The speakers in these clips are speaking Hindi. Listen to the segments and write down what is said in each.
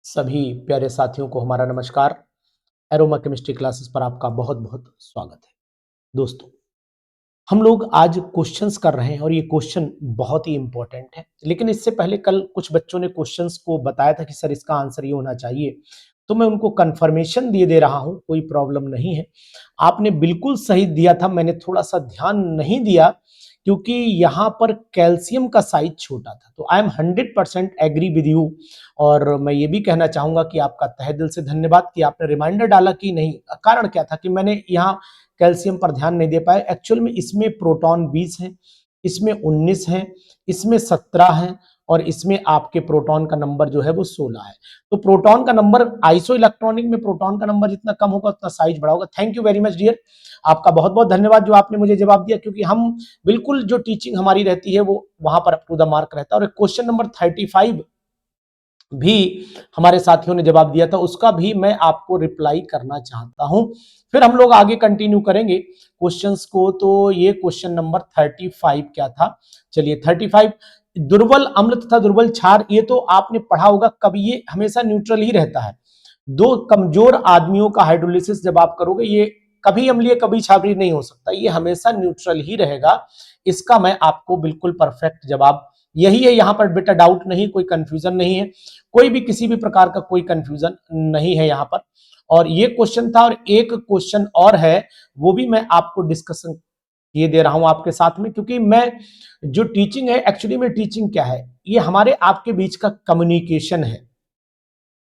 सभी प्यारे साथियों को हमारा नमस्कार। एरोमा केमिस्ट्री क्लासेस पर आपका बहुत बहुत स्वागत है। दोस्तों, हम लोग आज क्वेश्चंस कर रहे हैं और ये क्वेश्चन बहुत ही इंपॉर्टेंट है। लेकिन इससे पहले कल कुछ बच्चों ने क्वेश्चंस को बताया था कि सर इसका आंसर ये होना चाहिए, तो मैं उनको कंफर्मेशन दिए दे रहा हूं, कोई प्रॉब्लम नहीं है। आपने बिल्कुल सही दिया था, मैंने थोड़ा सा ध्यान नहीं दिया क्योंकि यहाँ पर कैल्शियम का साइज छोटा था। तो I am 100% agree with you. और मैं ये भी कहना चाहूंगा कि आपका तहे दिल से धन्यवाद कि आपने रिमाइंडर डाला कि नहीं। कारण क्या था कि मैंने यहाँ कैल्शियम पर ध्यान नहीं दे पाए। एक्चुअल में इसमें प्रोटॉन 20 है, इसमें 19 है, इसमें 17 है और इसमें आपके प्रोटॉन का नंबर जो है वो 16 है। तो प्रोटॉन का नंबर आइसो इलेक्ट्रॉनिक में प्रोटॉन का नंबर जितना कम होगा उतना साइज बड़ा होगा। Thank you very much dear, आपका बहुत बहुत धन्यवाद जो आपने मुझे जवाब दिया, क्योंकि हम बिल्कुल जो टीचिंग हमारी रहती है वो वहां पर अप टू द मार्क रहता है। और क्वेश्चन नंबर 35 भी हमारे साथियों ने जवाब दिया था, उसका भी मैं आपको रिप्लाई करना चाहता हूं। फिर हम लोग आगे कंटिन्यू करेंगे क्वेश्चंस को। तो ये क्वेश्चन नंबर 35 क्या था, चलिए 35, दुर्बल अम्ल तथा दुर्बल क्षार, ये तो आपने पढ़ा होगा। कभी ये हमेशा न्यूट्रल ही रहता है। दो कमजोर आदमियों का हाइड्रोलिसिस जब आप करोगे, ये कभी अम्लीय कभी क्षारीय नहीं हो सकता, ये हमेशा न्यूट्रल ही रहेगा। इसका मैं आपको बिल्कुल परफेक्ट जवाब यही है। यहां पर बेटा डाउट नहीं, कोई कंफ्यूजन नहीं है, कोई भी किसी भी प्रकार का कोई कंफ्यूजन नहीं है यहां पर। और ये क्वेश्चन था, और एक क्वेश्चन और है, वो भी मैं आपको डिस्कशन ये दे रहा हूं आपके साथ में, क्योंकि मैं जो टीचिंग है, एक्चुअली में टीचिंग क्या है, ये हमारे आपके बीच का कम्युनिकेशन है।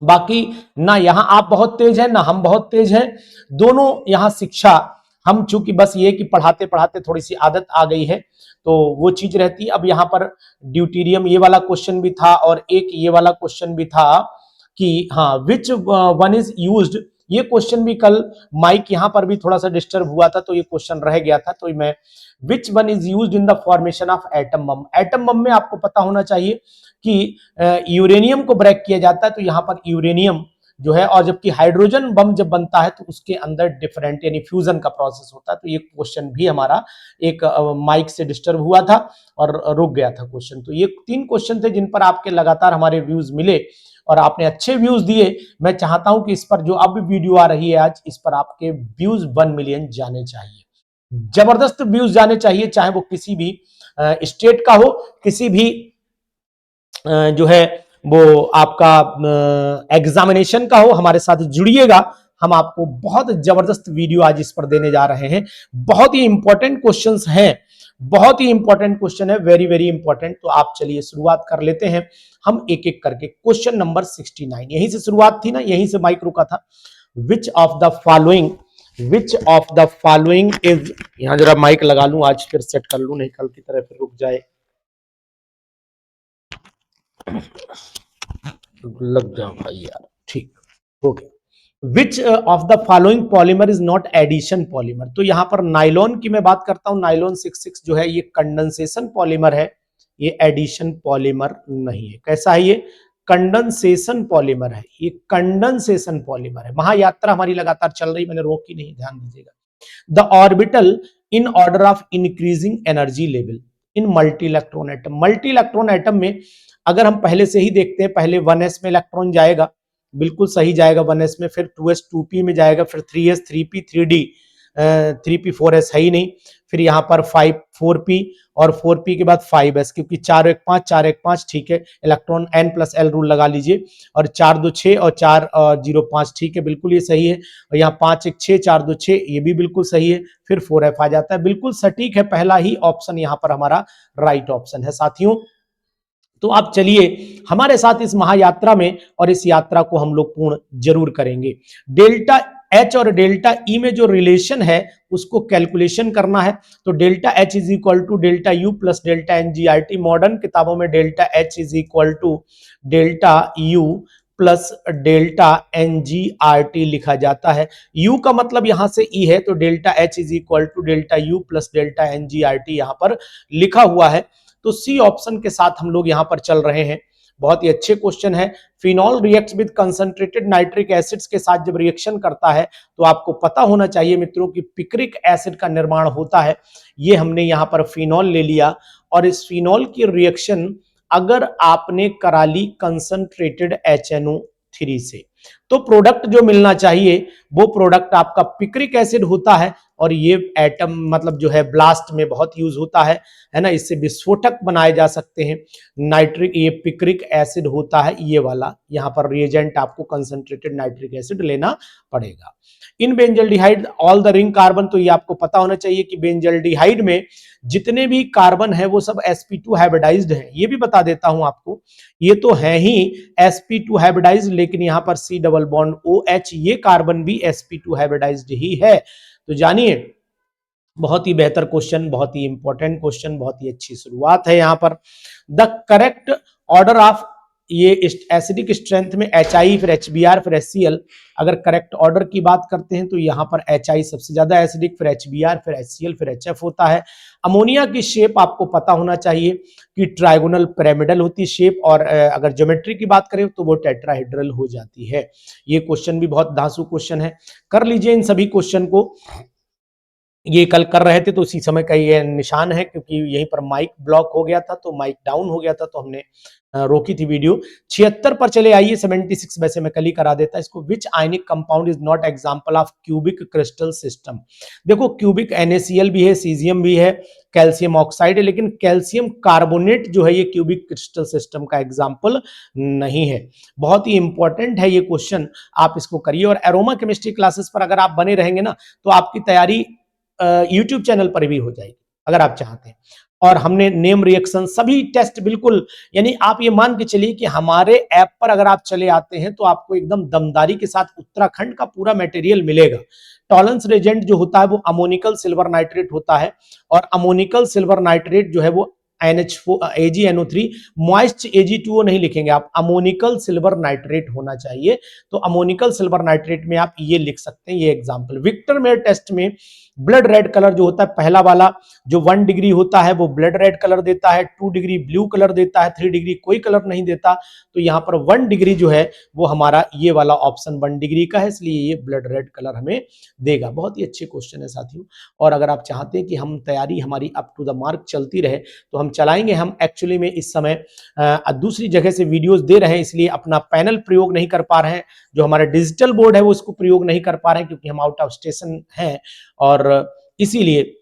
बाकी ना यहां आप बहुत तेज हैं ना हम बहुत तेज हैं, दोनों यहां शिक्षा, हम चूंकि बस ये कि पढ़ाते पढ़ाते थोड़ी सी आदत आ गई है तो वो चीज रहती है। अब यहां पर ड्यूटीरियम ये वाला क्वेश्चन भी था और एक ये वाला क्वेश्चन भी था कि हाँ विच वन इज यूज्ड, ये क्वेश्चन भी कल माइक यहां पर भी थोड़ा सा डिस्टर्ब हुआ था तो ये क्वेश्चन रह गया था। तो मैं which one is used in the formation of atom bomb, atom bomb में आपको पता होना चाहिए कि यूरेनियम को ब्रेक किया जाता है, तो यहां पर यूरेनियम जो है, और जबकि हाइड्रोजन बम जब बनता है तो उसके अंदर डिफरेंट यानी फ्यूजन का प्रोसेस होता है। तो ये क्वेश्चन भी हमारा एक माइक से डिस्टर्ब हुआ था और रुक गया था क्वेश्चन। तो ये 3 क्वेश्चन थे जिन पर आपके लगातार हमारे व्यूज मिले और आपने अच्छे व्यूज दिए। मैं चाहता हूं कि इस पर जो अब वीडियो आ रही है आज, इस पर आपके व्यूज 1 मिलियन जाने चाहिए, जबरदस्त व्यूज जाने चाहिए, चाहे वो किसी भी स्टेट का हो, किसी भी जो है वो आपका एग्जामिनेशन का हो, हमारे साथ जुड़िएगा। हम आपको बहुत जबरदस्त वीडियो आज इस पर देने जा रहे हैं। बहुत ही इंपॉर्टेंट क्वेश्चंस हैं, बहुत ही इंपॉर्टेंट क्वेश्चन है, वेरी वेरी इंपॉर्टेंट। तो आप चलिए शुरुआत कर लेते हैं हम एक एक करके। क्वेश्चन नंबर 69, यहीं से शुरुआत थी ना, यहीं से माइक रुका था। विच of the following, which of the following is, यहां जरा माइक लगा लूं, आज फिर सेट कर लूं, नहीं कल की तरह फिर रुक जाए, लग जाओ भाई यार, ठीक हो गया। Which of the following polymer is not addition polymer, तो यहां पर नाइलॉन की मैं बात करता हूं, नाइलॉन 66 जो है ये कंडेंसेशन पॉलीमर है, ये एडिशन पॉलीमर नहीं है। कैसा है ये? कंडेंसेशन पॉलीमर है, ये कंडेंसेशन पॉलीमर है। महायात्रा हमारी लगातार चल रही, मैंने रोकी नहीं, ध्यान दीजिएगा। The orbital in order of increasing energy level in multi electron atom, multi electron atom में अगर हम पहले से ही देखते हैं, पहले 1s में इलेक्ट्रॉन जाएगा, बिल्कुल सही जाएगा 1s में, फिर 2s 2p में जाएगा, फिर 3s 3p 3d 3p 4s है ही नहीं, फिर यहाँ पर 5 4p और 4p के बाद 5s, क्योंकि 4 1 5 4 1 5, ठीक है, इलेक्ट्रॉन n+l रूल लगा लीजिए, और 4 2 6 और 4 0 5, ठीक है, बिल्कुल ये सही है। और यहाँ 5 1 6 4 2 6, ये भी बिल्कुल सही है। फिर 4f आ जाता है, बिल्कुल सटीक है, पहला ही ऑप्शन यहाँ पर हमारा राइट ऑप्शन है साथियों। तो आप चलिए हमारे साथ इस महायात्रा में, और इस यात्रा को हम लोग पूर्ण जरूर करेंगे। डेल्टा एच और डेल्टा ई में जो रिलेशन है उसको कैलकुलेशन करना है। तो delta H is equal to delta U plus delta NGRT, modern किताबों में delta H is equal to delta U plus delta NGRT लिखा जाता है। यू का मतलब यहां से ई है, तो delta H is equal to delta U plus delta NGRT यहां पर लिखा हुआ है। तो सी ऑप्शन के साथ हम लोग यहां पर चल रहे हैं। बहुत ही अच्छे क्वेश्चन है। Phenol reacts with concentrated nitric acids के साथ जब रिएक्शन करता है तो आपको पता होना चाहिए मित्रों कि पिक्रिक एसिड का निर्माण होता है। ये हमने यहां पर फिनॉल ले लिया, और इस फिनॉल की रिएक्शन अगर आपने करा ली कंसंट्रेटेड HNO, 3 से। तो प्रोडक्ट जो मिलना चाहिए वो प्रोडक्ट आपका पिक्रिक एसिड होता है, और ये एटम मतलब जो है ब्लास्ट में बहुत यूज होता है ना, इससे विस्फोटक बनाए जा सकते हैं। नाइट्रिक, ये पिक्रिक एसिड होता है ये वाला, यहां पर रिएजेंट आपको कंसंट्रेटेड नाइट्रिक एसिड लेना पड़ेगा। In benzaldehyde all the ring carbon, तो ये आपको पता होना चाहिए कि बेंजल्डिहाइड में जितने भी कार्बन है वो सब sp2 हाइब्रिडाइज्ड है। ये भी बता देता हूं आपको, ये तो है ही sp2 हाइब्रिडाइज्ड, लेकिन यहां पर C डबल बॉन्ड OH, ये कार्बन भी sp2 हाइब्रिडाइज्ड ही है। तो जानिए, बहुत ही बेहतर क्वेश्चन, बहुत ही इंपॉर्टेंट क्वेश्चन, बहुत ही अच्छी शुरुआत है यहां पर। द करेक्ट ऑर्डर ऑफ ये एसिडिक स्ट्रेंथ में HI, फिर HBr, फिर HCl, अगर करेक्ट ऑर्डर की बात करते हैं तो यहां पर HI सबसे ज्यादा एसिडिक, फिर HBr, फिर HCl, फिर HF होता है। अमोनिया की शेप आपको पता होना चाहिए कि ट्राइगोनल पिरामिडल होती है शेप, और अगर ज्योमेट्री की बात करें तो वो टेट्राहेड्रल हो जाती है। ये क्वेश्चन भी बहुत धांसू क्वेश्चन है, कर लीजिए इन सभी क्वेश्चन को। ये कल कर रहे थे तो उसी समय का ये निशान है, क्योंकि यहीं पर माइक ब्लॉक हो गया था, तो माइक डाउन हो गया था, तो हमने रोकी थी वीडियो। 76 पर चले आइए, 76 वैसे मैं कल ही करा देता इसको। Which ionic compound is not example of cubic crystal system. देखो क्यूबिक NaCl भी है, सीजियम भी है, कैल्शियम ऑक्साइड है, लेकिन कैल्शियम कार्बोनेट जो है ये क्यूबिक क्रिस्टल सिस्टम का एग्जाम्पल नहीं है। बहुत ही इंपॉर्टेंट है ये क्वेश्चन, आप इसको करिए। और एरोमा केमिस्ट्री क्लासेस पर अगर आप बने रहेंगे ना, तो आपकी तैयारी यूट्यूब चैनल पर भी हो जाएगी अगर आप चाहते हैं। और हमने नेम रिएक्शन सभी टेस्ट बिल्कुल, यानी आप ये मान के चलिए कि हमारे ऐप पर अगर आप चले आते हैं तो आपको एकदम दमदारी के साथ उत्तराखंड का पूरा मटेरियल मिलेगा। टॉलरेंस रेजेंट जो होता है वो अमोनिकल सिल्वर नाइट्रेट होता है, और अमोनिकल सिल्वर नाइट्रेट जो है वो NH4 AgNO3, मॉइस्ट Ag2O नहीं लिखेंगे आप, अमोनिकल सिल्वर नाइट्रेट होना चाहिए। तो अमोनिकल सिल्वर नाइट्रेट में आप ये लिख सकते हैं, ये एग्जांपल। विक्टर मेयर टेस्ट में ब्लड रेड कलर जो होता है, पहला वाला जो 1 डिग्री होता है वो ब्लड रेड कलर देता है, 2 डिग्री ब्लू कलर देता है, 3 डिग्री कोई कलर नहीं देता। तो यहाँ पर 1 डिग्री जो है वो हमारा ये वाला ऑप्शन 1 डिग्री का है, इसलिए ये ब्लड रेड कलर हमें देगा। बहुत ही अच्छे क्वेश्चन है साथियों। और अगर आप चाहते हैं कि हम तैयारी हमारी अप टू द मार्क चलती रहे, तो हम चलाएंगे। हम एक्चुअली में इस समय दूसरी जगह से वीडियोस दे रहे हैं, इसलिए अपना पैनल प्रयोग नहीं कर पा रहे हैं, जो हमारा डिजिटल बोर्ड है वो उसको प्रयोग नहीं कर पा रहे हैं, क्योंकि हम आउट ऑफ स्टेशन हैं। और इसीलिए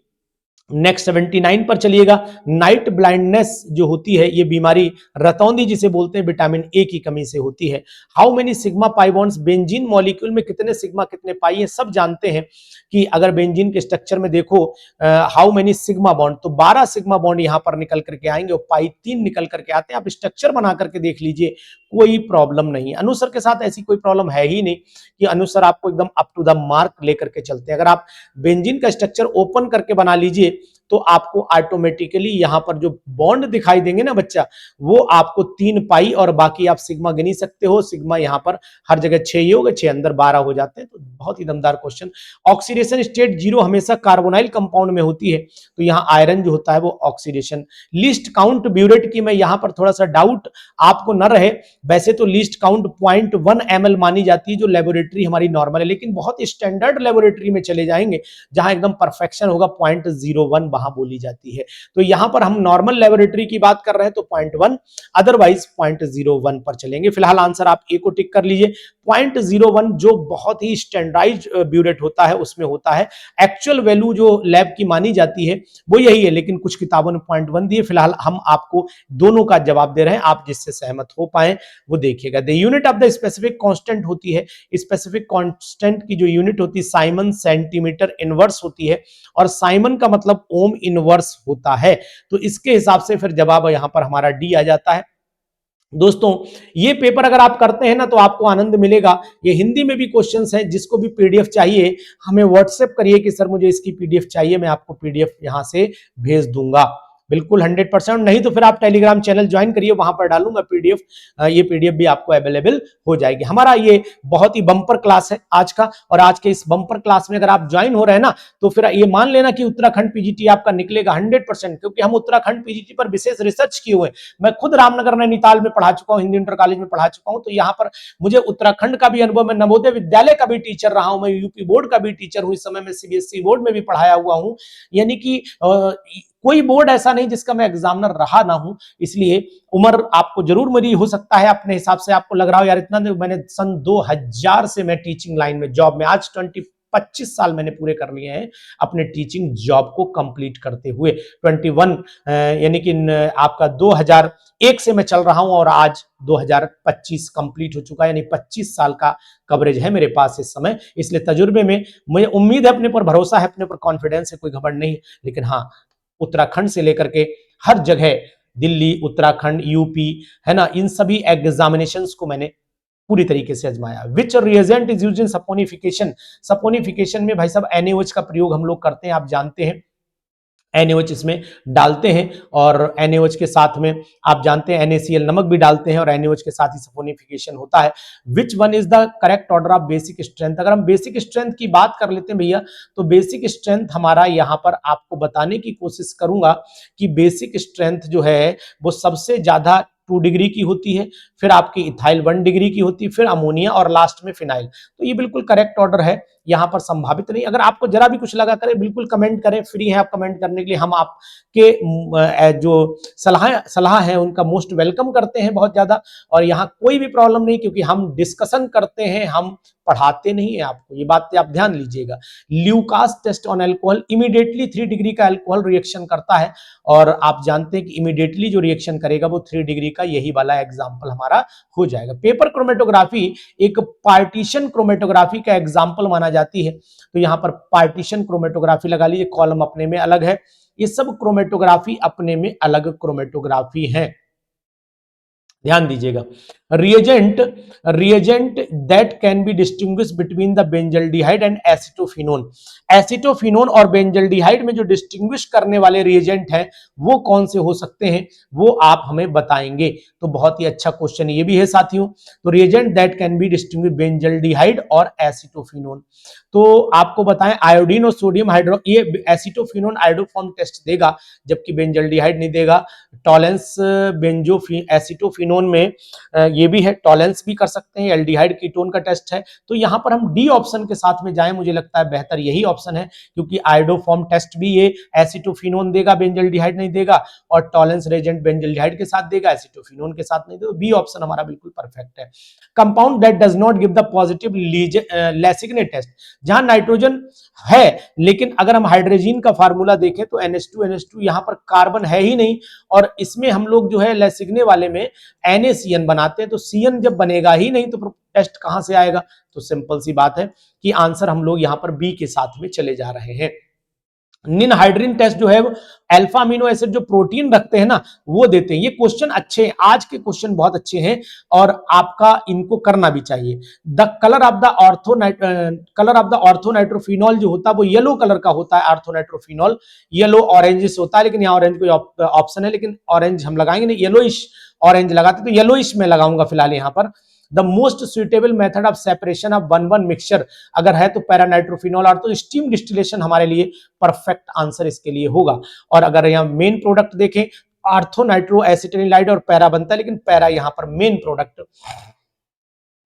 नेक्स्ट 79 पर चलिएगा। नाइट ब्लाइंडनेस जो होती है ये बीमारी रतौंधी जिसे बोलते हैं विटामिन ए की कमी से होती है। How many sigma pi bonds, benzene molecule में कितने सिग्मा कितने पाई है सब जानते हैं कि अगर बेंजीन के स्ट्रक्चर में देखो हाउ मेनी सिग्मा बॉन्ड, तो 12 सिग्मा बॉन्ड यहां पर निकल करके आएंगे और पाई 3 निकल करके आते हैं। आप स्ट्रक्चर बना करके देख लीजिए, कोई प्रॉब्लम नहीं। अनुसर के साथ ऐसी कोई प्रॉब्लम है ही नहीं कि अनुसर आपको एकदम अप टू द मार्क लेकर के चलते हैं। अगर आप बेंजीन का स्ट्रक्चर ओपन करके बना लीजिए तो आपको ऑटोमेटिकली यहां पर जो बॉन्ड दिखाई देंगे ना बच्चा, वो आपको 3 पाई, और बाकी आप सिग्मा गिनी सकते हो। सिग्मा यहां पर हर जगह 6 ही होगा, 6 अंदर 12 हो जाते हैं। तो बहुत ही दमदार क्वेश्चन। ऑक्सीडेशन स्टेट 0 हमेशा कार्बोनाइल कंपाउंड में होती है, तो यहां आयरन जो होता है वो ऑक्सीडेशन। लीस्ट काउंट ब्यूरेट की मैं यहां पर थोड़ा सा डाउट आपको न रहे, वैसे तो लीस्ट काउंट 0.1 ml मानी जाती है जो लेबोरेटरी हमारी नॉर्मल है, लेकिन बहुत स्टैंडर्ड लेबोरेटरी में चले जाएंगे जहां एकदम परफेक्शन होगा 0.01 वहां बोली जाती है। तो यहां पर हम नॉर्मल लेबोरेटरी की बात कर रहे हैं तो 0.1, अदरवाइज 0.01 पर चलेंगे। फिलहाल आंसर आप ए को टिक कर लीजिए। 0.01 जो बहुत ही स्टैंडर्डाइज्ड ब्यूरेट होता है उसमें होता है। एक्चुअल वैल्यू जो लैब की मानी जाती है वो यही है, लेकिन कुछ किताबों ने 0.1 दिए। फिलहाल हम आपको दोनों का जवाब दे रहे हैं, आप जिससे सहमत हो पाए वो देखिएगा। The unit of the specific constant होती है, स्पेसिफिक कांस्टेंट की जो यूनिट होती है साइमन सेंटीमीटर इनवर्स होती है, और साइमन का मतलब ओम इनवर्स होता है। तो इसके हिसाब से फिर जवाब यहां पर हमारा डी आ जाता है। दोस्तों ये पेपर अगर आप करते हैं ना तो आपको आनंद मिलेगा। ये हिंदी में भी क्वेश्चंस हैं, जिसको भी पीडीएफ चाहिए हमें व्हाट्सएप करिए कि सर मुझे इसकी पीडीएफ चाहिए, मैं आपको पीडीएफ यहां से भेज दूंगा बिल्कुल 100%। नहीं तो फिर आप टेलीग्राम चैनल ज्वाइन करिए, वहां पर डालूंगा पीडीएफ, ये पीडीएफ भी आपको अवेलेबल हो जाएगी। हमारा ये बहुत ही बम्पर क्लास है आज का, और आज के इस बम्पर क्लास में अगर आप ज्वाइन हो रहे हैं ना तो फिर ये मान लेना कि उत्तराखंड पीजीटी आपका निकलेगा 100%, क्योंकि हम उत्तराखंड पीजीटी पर विशेष रिसर्च किए हुए हैं। मैं खुद रामनगर नैनीताल में पढ़ा चुका हूँ, हिंदी इंटर कॉलेज में पढ़ा चुका हूँ, तो यहाँ पर मुझे उत्तराखंड का भी अनुभव, मैं नवोदय विद्यालय का भी टीचर रहा हूं, मैं यूपी बोर्ड का भी टीचर हूं, इस समय मैं सीबीएसई बोर्ड में भी पढ़ाया हुआ हूं। यानी कि कोई बोर्ड ऐसा नहीं जिसका मैं एग्जामिनर रहा ना हूं, इसलिए उम्र आपको जरूर मेरी हो सकता है अपने हिसाब से आपको लग रहा हो यार इतना, मैंने सन 2000 से मैं टीचिंग लाइन में जॉब में, आज 25 साल मैंने पूरे कर लिए हैं अपने टीचिंग जॉब को कंप्लीट करते हुए। 21 यानी कि आपका 2001 से मैं चल रहा हूं और आज 2025 कंप्लीट हो चुका है, यानी 25 साल का कवरेज है मेरे पास इस समय। इसलिए तजुर्बे में मुझे उम्मीद है, अपने पर भरोसा है, अपने पर कॉन्फिडेंस है, कोई घमंड नहीं। लेकिन हाँ, उत्तराखंड से लेकर के हर जगह, दिल्ली, उत्तराखंड, यूपी, है ना, इन सभी एग्जामिनेशंस को मैंने पूरी तरीके से आजमाया। Which reagent is used in saponification? Saponification में भाई साहब NaOH का प्रयोग हम लोग करते हैं, आप जानते हैं। NaOH इसमें डालते हैं और NaOH के साथ में आप जानते हैं NaCl नमक भी डालते हैं और NaOH के साथ ही सपोनिफिकेशन होता है। Which one is the correct order of basic strength? अगर हम बेसिक स्ट्रेंथ की बात कर लेते हैं भैया, तो बेसिक स्ट्रेंथ हमारा यहां पर आपको बताने की कोशिश करूंगा कि बेसिक स्ट्रेंथ जो है वो सबसे ज्यादा 2 डिग्री की होती है, फिर आपकी इथाइल 1 डिग्री की होती है, फिर अमोनिया और लास्ट में फिनाइल। तो ये बिल्कुल करेक्ट ऑर्डर है, यहां पर संभावित नहीं। अगर आपको जरा भी कुछ लगा करें, बिल्कुल कमेंट करें, फ्री है आप कमेंट करने के लिए। हम आपके जो सलाह है उनका मोस्ट वेलकम करते हैं बहुत ज्यादा, और यहाँ कोई भी प्रॉब्लम नहीं, क्योंकि हम डिस्कशन करते हैं, हम पढ़ाते नहीं है आपको, ये बात आप ध्यान लीजिएगा। Lucas test on alcohol, immediately 3 degree का अल्कोहल रिएक्शन करता है, और आप जानते हैं कि इमीडिएटली जो रिएक्शन करेगा वो 3 डिग्री का, यही वाला एग्जाम्पल हमारा हो जाएगा। पेपर क्रोमेटोग्राफी एक पार्टीशन क्रोमेटोग्राफी का एग्जाम्पल माना जाती है, तो यहां पर पार्टीशन क्रोमेटोग्राफी लगा लीजिए, कॉलम अपने में अलग है, ये सब क्रोमेटोग्राफी अपने में अलग क्रोमेटोग्राफी है, ध्यान दीजिएगा। Reagent reagent that can be distinguish between the benzaldehyde and acetophenone. Acetophenone और बेंजल्डिहाइड में जो डिस्टिंग्विश करने वाले रिएजेंट हैं वो कौन से हो सकते हैं, वो आप हमें बताएंगे। तो बहुत ही अच्छा क्वेश्चन ये भी है साथियों। तो reagent that can be distinguish benzaldehyde और एसिटोफिनोन, तो आपको बताएं आयोडीन और सोडियम हाइड्रो, ये एसिटोफिनोन आयोडोफॉर्म टेस्ट देगा जबकि बेंजल्डिहाइड नहीं देगा। टॉलेंस एसिटोफिनोन में ये भी है, टॉलेंस भी कर सकते हैं, एल्डिहाइड कीटोन का टेस्ट है। तो यहां पर हम डी ऑप्शन के साथ में जाएं, मुझे लगता है बेहतर यही ऑप्शन है, क्योंकि आयोडोफॉर्म टेस्ट भी ये एसिटोफिनोन देगा, बेंजल्डिहाइड नहीं देगा, और टॉलेंस रेजेंट बेंजल्डिहाइड के साथ देगा, एसिटोफिनोन के साथ नहीं देगा। बी ऑप्शन हमारा बिल्कुल परफेक्ट है। Compound that does not give the positive Lassaigne test, जहां नाइट्रोजन है लेकिन अगर हम हाइड्रोजन का फार्मूला देखें तो NH2 यहां पर कार्बन है ही नहीं, और इसमें हम लोग जो है लेसिग्ने वाले में NaCN बनाते हैं, तो CN जब बनेगा ही नहीं तो टेस्ट कहां से आएगा? तो सिंपल सी बात है कि आंसर हम लोग यहां पर बी के साथ में चले जा रहे हैं। निनहाइड्रीन टेस्ट जो है वो अल्फा अमीनो एसिड जो प्रोटीन रखते हैं ना वो देते हैं। ये क्वेश्चन अच्छे हैं, आज के क्वेश्चन बहुत अच्छे हैं और आपका इनको करना भी चाहिए। The colour of the orthonitrophenol जो होता है वो येलो कलर का होता है। ऑर्थोनाइट्रोफिनॉल येलो ऑरेंजिश होता है, लेकिन यहाँ ऑरेंज कोई ऑप्शन है, लेकिन ऑरेंज हम लगाएंगे नहीं, येलोइश ऑरेंज लगाते, तो येलोइश में लगाऊंगा फिलहाल यहाँ पर। The most suitable method of separation of 1,1 mixture, अगर है तो पैरानाइट्रोफिनॉल, और तो स्टीम डिस्टिलेशन हमारे लिए परफेक्ट आंसर इसके लिए होगा। और अगर यहाँ मेन प्रोडक्ट देखें, आर्थोनाइट्रो एसिटिलाइड और पैरा बनता है, लेकिन पैरा यहाँ पर मेन प्रोडक्ट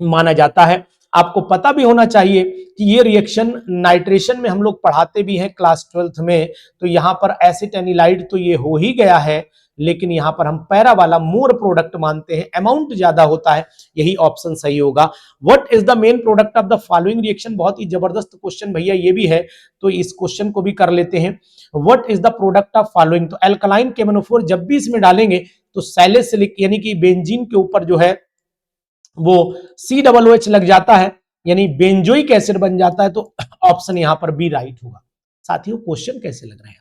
माना जाता है। आपको पता भी होना चाहिए कि ये रिएक्शन नाइट्रेशन में हम लोग पढ़ाते भी हैं क्लास 12th में, तो यहाँ पर एसिटेनिलाइड तो ये हो ही गया है, लेकिन यहां पर हम पैरा वाला मोर प्रोडक्ट मानते हैं, अमाउंट ज्यादा होता है, यही ऑप्शन सही होगा। What is the main product of the following reaction, बहुत ही जबरदस्त क्वेश्चन भैया ये भी है, तो इस क्वेश्चन को भी कर लेते हैं। What is the product of following, तो एल्कलाइन केमनोफोर जब भी इसमें डालेंगे तो सैलिसिलिक यानी कि बेंजीन के ऊपर जो है वो COOH लग जाता है, यानी बेंजोइक एसिड बन जाता है, तो ऑप्शन यहां पर बी राइट होगा। साथियों क्वेश्चन कैसे लग रहे हैं?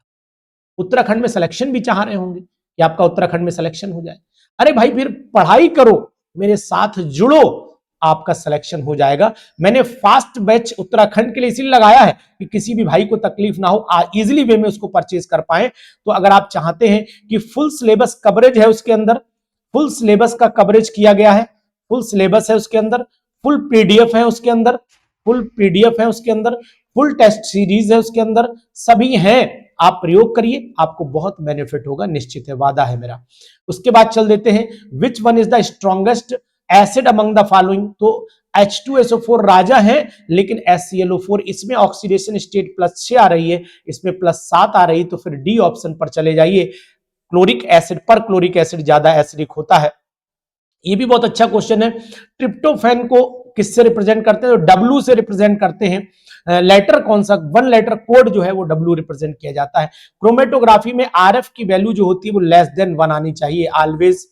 उत्तराखंड में सिलेक्शन भी चाह रहे होंगे कि आपका उत्तराखंड में सिलेक्शन हो जाए। अरे भाई फिर पढ़ाई करो, मेरे साथ जुड़ो, आपका सिलेक्शन हो जाएगा। मैंने फास्ट बैच उत्तराखंड के लिए इसीलिए लगाया है कि किसी भी भाई को तकलीफ ना हो, इजीली वे में उसको परचेज कर पाए। तो अगर आप चाहते हैं कि फुल सिलेबस कवरेज है उसके अंदर, फुल सिलेबस का कवरेज किया गया है, फुल सिलेबस है उसके अंदर, फुल पीडीएफ है उसके अंदर, फुल पीडीएफ है उसके अंदर, फुल टेस्ट सीरीज है उसके अंदर, सभी हैं, आप प्रयोग करिए, आपको बहुत बेनिफिट होगा, निश्चित है, वादा है मेरा। उसके बाद चल देते हैं, which one is the strongest acid among the following, तो H2SO4 राजा है, लेकिन HClO4 इसमें ऑक्सीडेशन स्टेट +6 आ रही है, इसमें +7 आ रही, तो फिर डी ऑप्शन पर चले जाइए। क्लोरिक एसिड पर क्लोरिक एसिड ज्यादा एसिडिक होता है। ये भी बहुत अच्छा क्वेश्चन है। ट्रिप्टोफैन को किससे रिप्रेजेंट करते हैं? तो W से रिप्रेजेंट करते हैं। लेटर कौन सा? 1 लेटर कोड जो है वो W रिप्रेजेंट किया जाता है। क्रोमेटोग्राफी में RF की वैल्यू जो होती है वो लेस देन 1 आनी चाहिए, ऑलवेज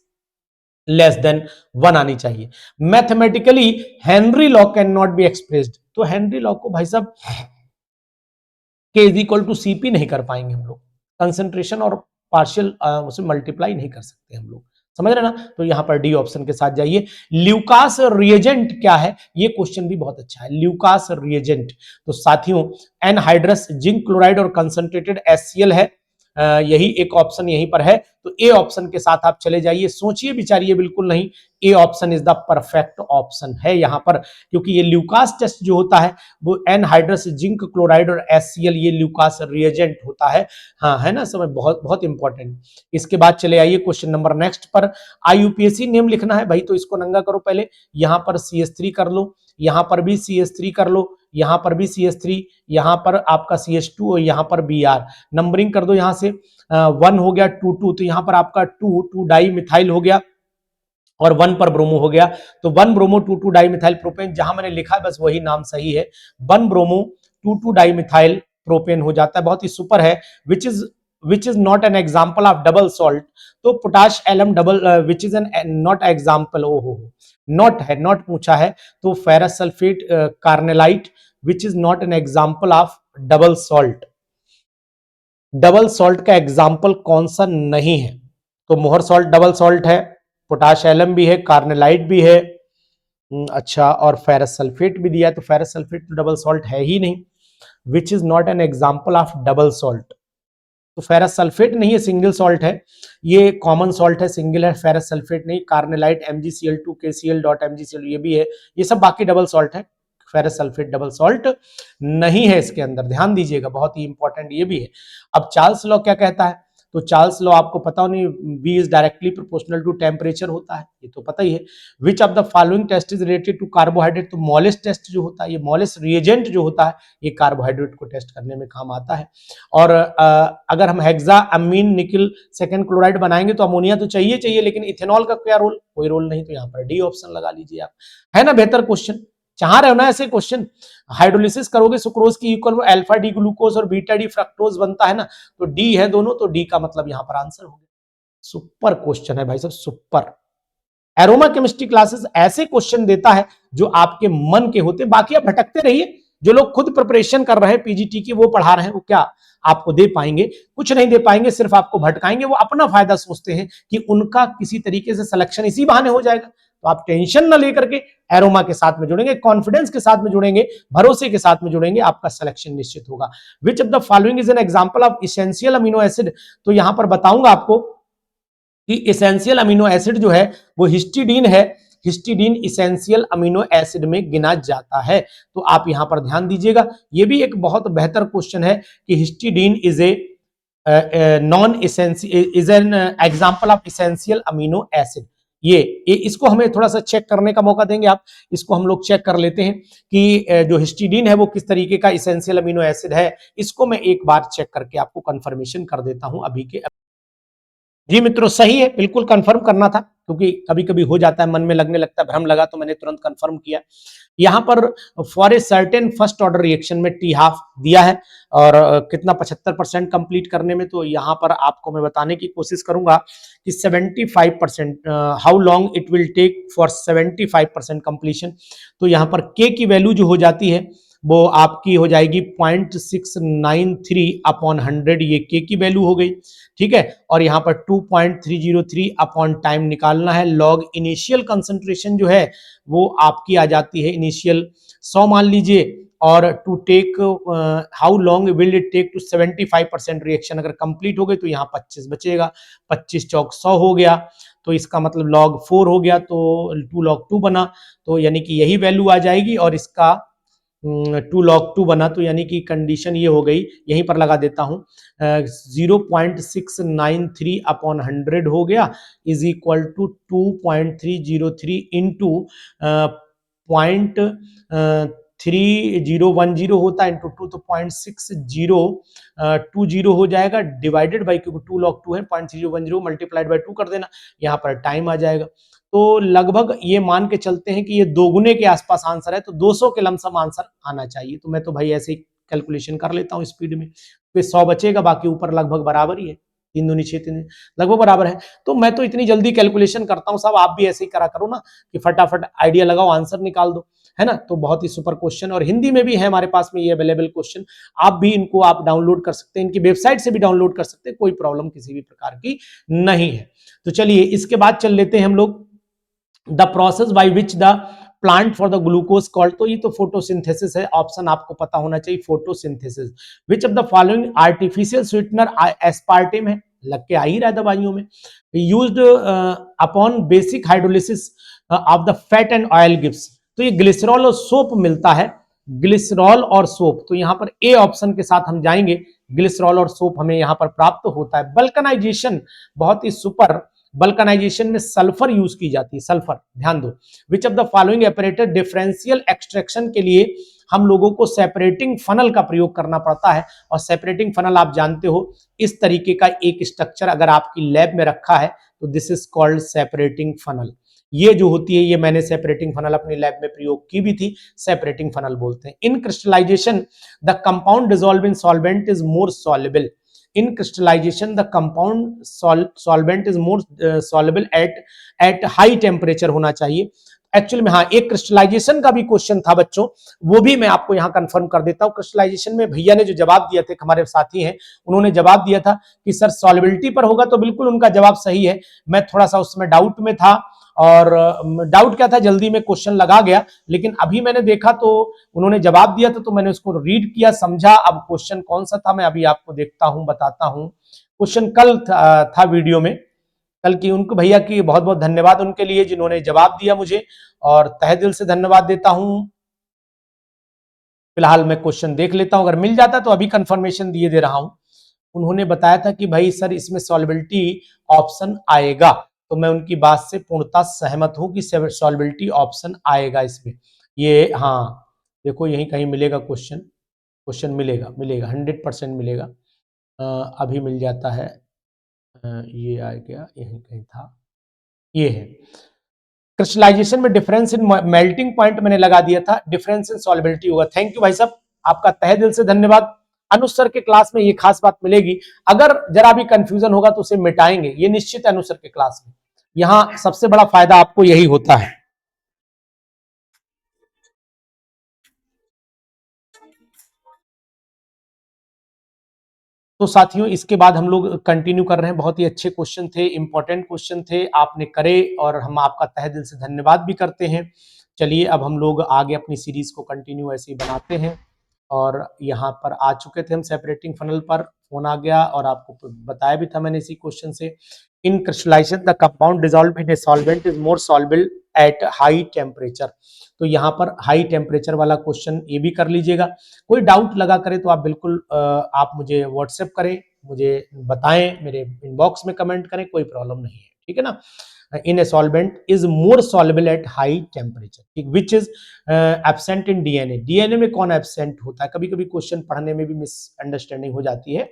लेस देन 1 आनी चाहिए। Mathematically Henry law can not be expressed, तो हेनरी लॉ को भाई साहब K = CP नहीं कर पाएंगे हम लोग, कंसेंट्रेशन और पार्शियल उसे मल्टीप्लाई नहीं कर सकते हम लोग, समझ रहे ना? तो यहां पर डी ऑप्शन के साथ जाइए। ल्यूकास रिएजेंट क्या है? ये क्वेश्चन भी बहुत अच्छा है। ल्यूकास रिएजेंट, तो साथियों एनहाइड्रस जिंक क्लोराइड और कंसंट्रेटेड HCl है, यही एक ऑप्शन यहीं पर है, तो ए ऑप्शन के साथ आप चले जाइए। सोचिए विचारिए बिल्कुल नहीं, A option is the perfect option है यहां पर, क्योंकि ये ल्यूकास टेस्ट जो होता है वो एनहाइड्रस जिंक क्लोराइड और HCl, ये ल्यूकास रिएजेंट होता है। हाँ, है ना समझ, बहुत बहुत इंपॉर्टेंट। इसके बाद चले आइए क्वेश्चन नंबर नेक्स्ट पर। IUPAC नेम लिखना है भाई, तो इसको नंगा करो पहले, यहां पर CH3 कर लो, यहां पर भी CH3 कर लो, यहां पर भी CH3, यहां पर आपका CH2 और यहां पर Br। नंबरिंग कर दो यहां से, 1 हो गया, 2 2, तो यहां पर आपका 2 डाई मिथाइल हो गया और 1 पर ब्रोमो हो गया, तो 1 ब्रोमो 2 डाई मिथाइल प्रोपेन, जहां मैंने लिखा है बस वही नाम सही है, 1 ब्रोमो 2 डाई मिथाइल प्रोपेन हो जाता है, बहुत ही सुपर है। Which is not an example of double salt, तो potash alum double, which is an not example, ओ हो नॉट है, नॉट पूछा है, तो ferrous sulphate carnallite, which is not an example of double salt. Double salt का एग्जाम्पल कौन सा नहीं है? तो मोहर सॉल्ट डबल सॉल्ट है, पोटाश एलम भी है, कार्नेलाइट भी है, अच्छा, और फेरस सल्फेट भी दिया, तो फेरस सल्फेट तो डबल सॉल्ट है ही नहीं। विच is not an example of double salt, तो फेरस सल्फेट नहीं है, सिंगल सॉल्ट है, ये कॉमन सॉल्ट है, सिंगल है, फेरस सल्फेट नहीं। कार्नेलाइट MgCl2 KCl.MgCl ये भी है, ये सब बाकी डबल सॉल्ट है, फेरस सल्फेट डबल सॉल्ट नहीं है इसके अंदर, ध्यान दीजिएगा, बहुत ही इंपॉर्टेंट ये भी है। अब चार्ल्स लॉ क्या कहता है? तो चार्ल्स लॉ आपको पता हो नहीं, V is directly proportional to temperature होता है, ये तो पता ही है। Which of the following test is related to carbohydrate, तो मॉलिस टेस्ट जो होता है, ये मॉलिस रिएजेंट जो होता है, ये कार्बोहाइड्रेट को टेस्ट करने में काम आता है। और अगर हम हेक्सा अमीन निकल सेकेंड क्लोराइड बनाएंगे तो अमोनिया तो चाहिए चाहिए, लेकिन इथेनॉल का क्या रोल? कोई रोल नहीं, तो यहाँ पर डी ऑप्शन लगा लीजिए आप, है ना बेहतर क्वेश्चन? चाह रहे हो ना ऐसे क्वेश्चन? हाइड्रोलिसिस करोगे सुक्रोज की इक्वल अल्फा डी ग्लूकोज और बीटा डी फ्रक्टोज बनता है ना, तो डी है दोनों, तो डी का मतलब यहां पर आंसर हो गया। सुपर क्वेश्चन है भाई साहब, सुपर। एरोमा केमिस्ट्री क्लासेस ऐसे क्वेश्चन देता है जो आपके मन के होते, बाकी आप भटकते रहिए। जो लोग खुद प्रिपरेशन कर रहे हैं पीजीटी की, वो पढ़ा रहे हैं, वो क्या आपको दे पाएंगे? कुछ नहीं दे पाएंगे, सिर्फ आपको भटकाएंगे। वो अपना फायदा सोचते हैं कि उनका किसी तरीके से सिलेक्शन इसी बहाने हो जाएगा, तो आप टेंशन ना लेकर के एरोमा के साथ में जुड़ेंगे, कॉन्फिडेंस के साथ में जुड़ेंगे, भरोसे के साथ में जुड़ेंगे, आपका सिलेक्शन निश्चित होगा। विच of the following is an example of essential amino acid, तो यहां पर बताऊंगा आपको कि इसेंशियल अमीनो एसिड जो है वो हिस्टिडीन है, हिस्टिडीन इसेंशियल अमीनो एसिड में गिना जाता है, तो आप यहां पर ध्यान दीजिएगा। ये भी एक बहुत बेहतर क्वेश्चन है कि histidine is a non essential, is an example of essential amino acid. ये इसको हमें थोड़ा सा चेक करने का मौका देंगे आप, इसको हम लोग चेक कर लेते हैं कि जो हिस्टिडीन है वो किस तरीके का इसेंशियल अमीनो एसिड है। इसको मैं एक बार चेक करके आपको कंफर्मेशन कर देता हूं अभी के। जी मित्रों, सही है, बिल्कुल कंफर्म करना था, क्योंकि कभी कभी हो जाता है, मन में लगने लगता है, भ्रम लगा, तो मैंने तुरंत कंफर्म किया। यहां पर for a certain first order reaction में T½ दिया है, और कितना 75% कंप्लीट करने में, तो यहां पर आपको मैं बताने की कोशिश करूंगा कि 75%, how long it will take for 75% completion. तो यहां पर K की वैल्यू जो हो जाती है वो आपकी हो जाएगी 0.693/100, ये K की वैल्यू हो गई, ठीक है। और यहाँ पर 2.303 अपॉन टाइम निकालना है। लॉग इनिशियल कंसंट्रेशन जो है वो आपकी आ जाती है इनिशियल 100 मान लीजिए, और to take how long will it take to 75% reaction अगर कंप्लीट हो गई, तो यहाँ 25 बचेगा, 25 चौक 100 हो गया, तो इसका मतलब log 4 हो गया, तो 2 log 2 बना, तो यानी कि यही वैल्यू आ जाएगी। और इसका 2 log 2 बना, तो यानी कि कंडीशन ये हो गई, यहीं पर लगा देता हूं, 0.693 अपॉन 100 हो गया, इज इक्वल टू 2.303 इंटू 0.3010 होता है इंटू 2, तो 0.6020 हो जाएगा, डिवाइडेड बाई, क्योंकि 2 log 2 है, 0.3010 मल्टीप्लाइड बाई 2 कर देना, यहाँ पर टाइम आ जाएगा। तो लगभग ये मान के चलते हैं कि ये दोगुने के आसपास आंसर है, तो 200 के लमसम आंसर आना चाहिए। तो मैं तो भाई ऐसे ही कैलकुलेशन कर लेता हूँ स्पीड में, फिर 100 बचेगा, बाकी ऊपर लगभग बराबर ही है, 3 दूनी 6, 3 लगभग बराबर है। तो मैं तो इतनी जल्दी कैलकुलेशन करता हूँ, सब आप भी ऐसे ही करा करो ना, कि फटाफट आइडिया लगाओ, आंसर निकाल दो, है ना। तो बहुत ही सुपर क्वेश्चन, और हिंदी में भी है हमारे पास में ये अवेलेबल क्वेश्चन, आप भी इनको आप डाउनलोड कर सकते हैं, इनकी वेबसाइट से भी डाउनलोड कर सकते हैं, कोई प्रॉब्लम किसी भी प्रकार की नहीं है। तो चलिए इसके बाद चल लेते हैं हम लोग, the process by which the plant for the glucose called, तो ये तो फोटोसिंथेसिस है, ऑप्शन आपको पता होना चाहिए, photosynthesis. Which of the following artificial sweetener, aspartame है, लग के आ ही रहा है दवाइयों में, used upon basic hydrolysis of the fat and oil gives, तो ये ग्लिसरॉल और सोप मिलता है, ग्लिसरॉल और सोप, तो यहां पर ए ऑप्शन के साथ हम जाएंगे, ग्लिसरॉल और सोप हमें यहां पर प्राप्त होता है। बल्कनाइजेशन, बहुत ही सुपर, बल्कनाइजेशन में सल्फर यूज की जाती है, सल्फर, ध्यान दो। विच of the following operator, differential extraction के लिए हम लोगों को सेपरेटिंग फनल का प्रयोग करना पड़ता है, और सेपरेटिंग फनल आप जानते हो, इस तरीके का एक स्ट्रक्चर अगर आपकी लैब में रखा है तो this is called separating funnel. ये जो होती है, ये मैंने सेपरेटिंग फनल अपनी लैब में प्रयोग की भी थी, सेपरेटिंग फनल बोलते हैं। In crystallization the compound dissolve in solvent is more soluble, in crystallization the compound solvent is more soluble at high temperature होना चाहिए। एक्चुअली में हाँ, एक क्रिस्टलाइजेशन का भी क्वेश्चन था बच्चों, वो भी मैं आपको यहाँ कंफर्म कर देता हूँ। क्रिस्टलाइजेशन में भैया ने जो जवाब दिया थे, हमारे साथी हैं, उन्होंने जवाब दिया था कि सर सॉल्युबिलिटी पर होगा, तो बिल्कुल उनका जवाब सही है। मैं थोड़ा सा उसमें डाउट में था, और डाउट क्या था, जल्दी में क्वेश्चन लगा गया, लेकिन अभी मैंने देखा तो उन्होंने जवाब दिया था, तो मैंने उसको रीड किया, समझा। अब क्वेश्चन कौन सा था मैं अभी आपको देखता हूं, बताता हूं। क्वेश्चन कल था वीडियो में, कल की, उनको भैया की बहुत बहुत धन्यवाद उनके लिए जिन्होंने जवाब दिया मुझे, और तहे दिल से धन्यवाद देता हूं। फिलहाल मैं क्वेश्चन देख लेता हूं, अगर मिल जाता तो अभी कंफर्मेशन दिए दे रहा हूं। उन्होंने बताया था कि भाई सर इसमें सॉल्युबिलिटी ऑप्शन आएगा, तो मैं उनकी बात से पूर्णतः सहमत हूं कि सॉल्युबिलिटी ऑप्शन आएगा इसमें। ये हाँ, देखो यहीं कहीं मिलेगा क्वेश्चन, क्वेश्चन मिलेगा, मिलेगा 100% मिलेगा। अभी मिल जाता है, ये आ गया, यहीं कहीं था, ये है। क्रिस्टलाइजेशन में डिफरेंस इन मेल्टिंग पॉइंट मैंने लगा दिया था, डिफरेंस इन सॉल्युबिलिटी होगा। थैंक यू भाई साहब, आपका तहे दिल से धन्यवाद। अनुज सर के क्लास में ये खास बात मिलेगी, अगर जरा भी कंफ्यूजन होगा तो उसे मिटाएंगे, ये निश्चित है। अनुज सर के क्लास में यहां सबसे बड़ा फायदा आपको यही होता है। तो साथियों, इसके बाद हम लोग कंटिन्यू कर रहे हैं, बहुत ही अच्छे क्वेश्चन थे, इंपॉर्टेंट क्वेश्चन थे, आपने करे, और हम आपका तहे दिल से धन्यवाद भी करते हैं। चलिए अब हम लोग आगे अपनी सीरीज को कंटिन्यू ऐसे ही बनाते हैं, और यहाँ पर आ चुके थे हम सेपरेटिंग फनल पर, फोन आ गया, और आपको बताया भी था मैंने इसी क्वेश्चन से। In crystallization the compound dissolve in a solvent is more soluble at high temperature, तो यहाँ पर हाई टेम्परेचर वाला क्वेश्चन ये भी कर लीजिएगा। कोई डाउट लगा करे तो आप बिल्कुल आप मुझे व्हाट्सएप करें, मुझे बताएं, मेरे इनबॉक्स में कमेंट करें, कोई प्रॉब्लम नहीं है, ठीक है ना। In a solvent is more soluble at high temperature, ठीक, which is absent in DNA. DNA में कौन एब्सेंट होता है, कभी कभी क्वेश्चन पढ़ने में भी मिसअंडरस्टैंडिंग हो जाती है।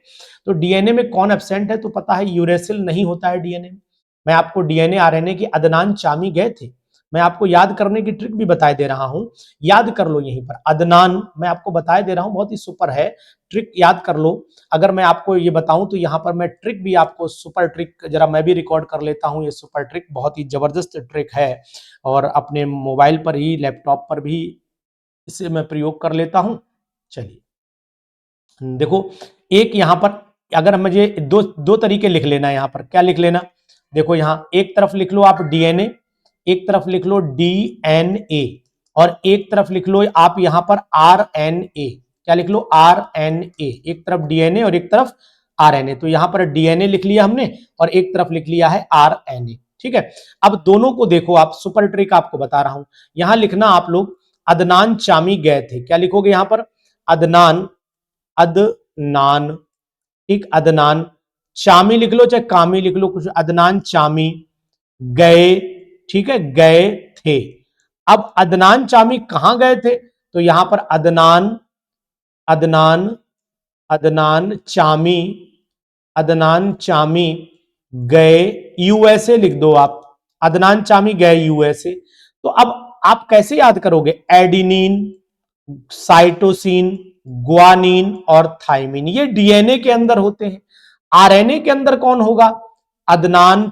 तो डीएनए में कौन एब्सेंट है, तो पता है यूरेसिल नहीं होता है डीएनए में। मैं आपको डीएनए आरएनए की अदनान चामी गए थे, मैं आपको याद करने की ट्रिक भी बताए दे रहा हूं, याद कर लो यहीं पर अदनान, मैं आपको बताए दे रहा हूं, बहुत ही सुपर है, ट्रिक याद कर लो। अगर मैं आपको ये बताऊं तो यहाँ पर मैं ट्रिक भी आपको, सुपर ट्रिक जरा मैं भी रिकॉर्ड कर लेता हूं, ये सुपर ट्रिक बहुत ही जबरदस्त ट्रिक है, और अपने मोबाइल पर ही, लैपटॉप पर भी इसे मैं प्रयोग कर लेता हूं। चलिए देखो, एक यहाँ पर अगर मुझे दो दो तरीके लिख लेना, यहाँ पर क्या लिख लेना, देखो यहाँ एक तरफ लिख लो आप डीएनए, एक तरफ लिख लो डीएनए, और एक तरफ लिख लो आप यहां पर आरएनए, क्या लिख लो, आरएनए, एक तरफ डीएनए और एक तरफ आरएनए, तो यहां पर डीएनए लिख लिया हमने और एक तरफ लिख लिया है आरएनए, ठीक है। अब दोनों को देखो आप, सुपर ट्रिक आपको बता रहा हूं, यहां लिखना आप लोग अदनान चामी गए थे। क्या लिखोगे यहां पर? अदनान, अदनान, ठीक, अदनान चामी लिख लो चाहे कामी लिख लो, कुछ, अदनान चामी गए, ठीक है, गए थे। अब अदनान चामी कहां गए थे? तो यहां पर अदनान, अदनान, अदनान चामी, अदनान चामी गए यूएसए लिख दो आप। अदनान चामी गए यूएसए। तो अब आप कैसे याद करोगे? एडिनिन, साइटोसिन, ग्वानिन और थाइमिन, ये डीएनए के अंदर होते हैं। आरएनए के अंदर कौन होगा? अदनान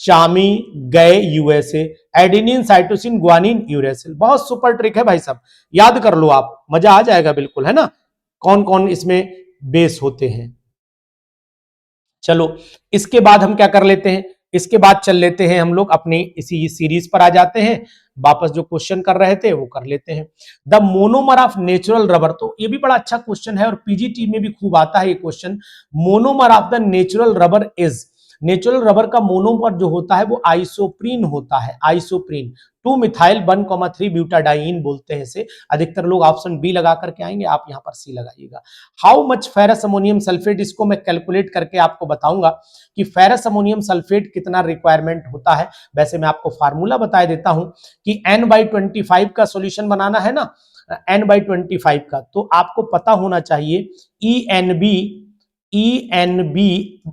चामी गए USA, adenine, cytosine, guanine, uracil. बहुत सुपर ट्रिक है भाई साहब, याद कर लो आप, मजा आ जाएगा बिल्कुल, है ना? कौन कौन इसमें बेस होते हैं। चलो इसके बाद हम क्या कर लेते हैं, इसके बाद चल लेते हैं हम लोग अपनी इसी सीरीज पर आ जाते हैं, वापस जो क्वेश्चन कर रहे थे वो कर लेते हैं। The monomer of natural rubber, तो ये भी बड़ा अच्छा क्वेश्चन है और पीजीटी में भी खूब आता है ये question. Monomer of the natural rubber is, natural rubber का मोनोमर जो होता है वो आइसोप्रीन होता है, आइसोप्रीन। 2 मिथाइल 1,3 ब्यूटाडाइन बोलते हैं इसे। अधिकतर लोग ऑप्शन बी लगा करके आएंगे, आप यहां पर सी लगाइएगा। How much ferrous ammonium sulphate, इसको मैं कैलकुलेट करके आपको बताऊंगा कि फेरस अमोनियम सल्फेट कितना रिक्वायरमेंट होता है। वैसे मैं आपको फार्मूला बता देता हूं कि n/25 का सॉल्यूशन बनाना है ना, n/25 का, तो आपको पता होना चाहिए ENB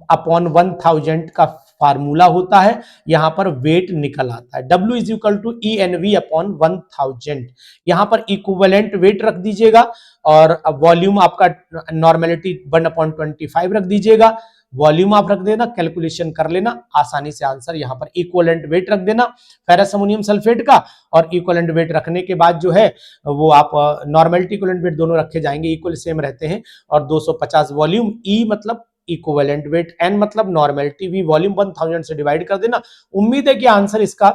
अपॉन 1000 का फार्मूला होता है। यहां पर वेट निकल आता है, W is equal to ENV upon 1000। यहां पर इक्विवेलेंट वेट रख दीजिएगा और वॉल्यूम आपका नॉर्मेलिटी 1/25 रख दीजिएगा। वॉल्यूम आप रख देना, कैलकुलेशन कर लेना, आसानी से आंसर यहां पर इक्विवेलेंट वेट रख देना फेरस अमोनियम सल्फेट का, और इक्विवेलेंट वेट रखने के बाद जो है वो आप नॉर्मेलिटी इक्विवेलेंट वेट दोनों रखे जाएंगे, इक्वल सेम रहते हैं। और 250 वॉल्यूम, ई मतलब इक्विवेलेंट वेट, एन मतलब नॉर्मेलिटी, वी वॉल्यूम 1000 से डिवाइड कर देना। उम्मीद है कि आंसर इसका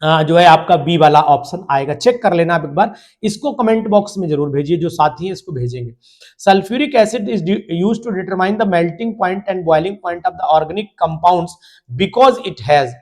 जो है आपका बी वाला ऑप्शन आएगा। चेक कर लेना आप एक बार, इसको कमेंट बॉक्स में जरूर भेजिए, जो साथी हैं इसको भेजेंगे। Sulphuric acid is used to determine the melting point and boiling point of the organic compounds because it has,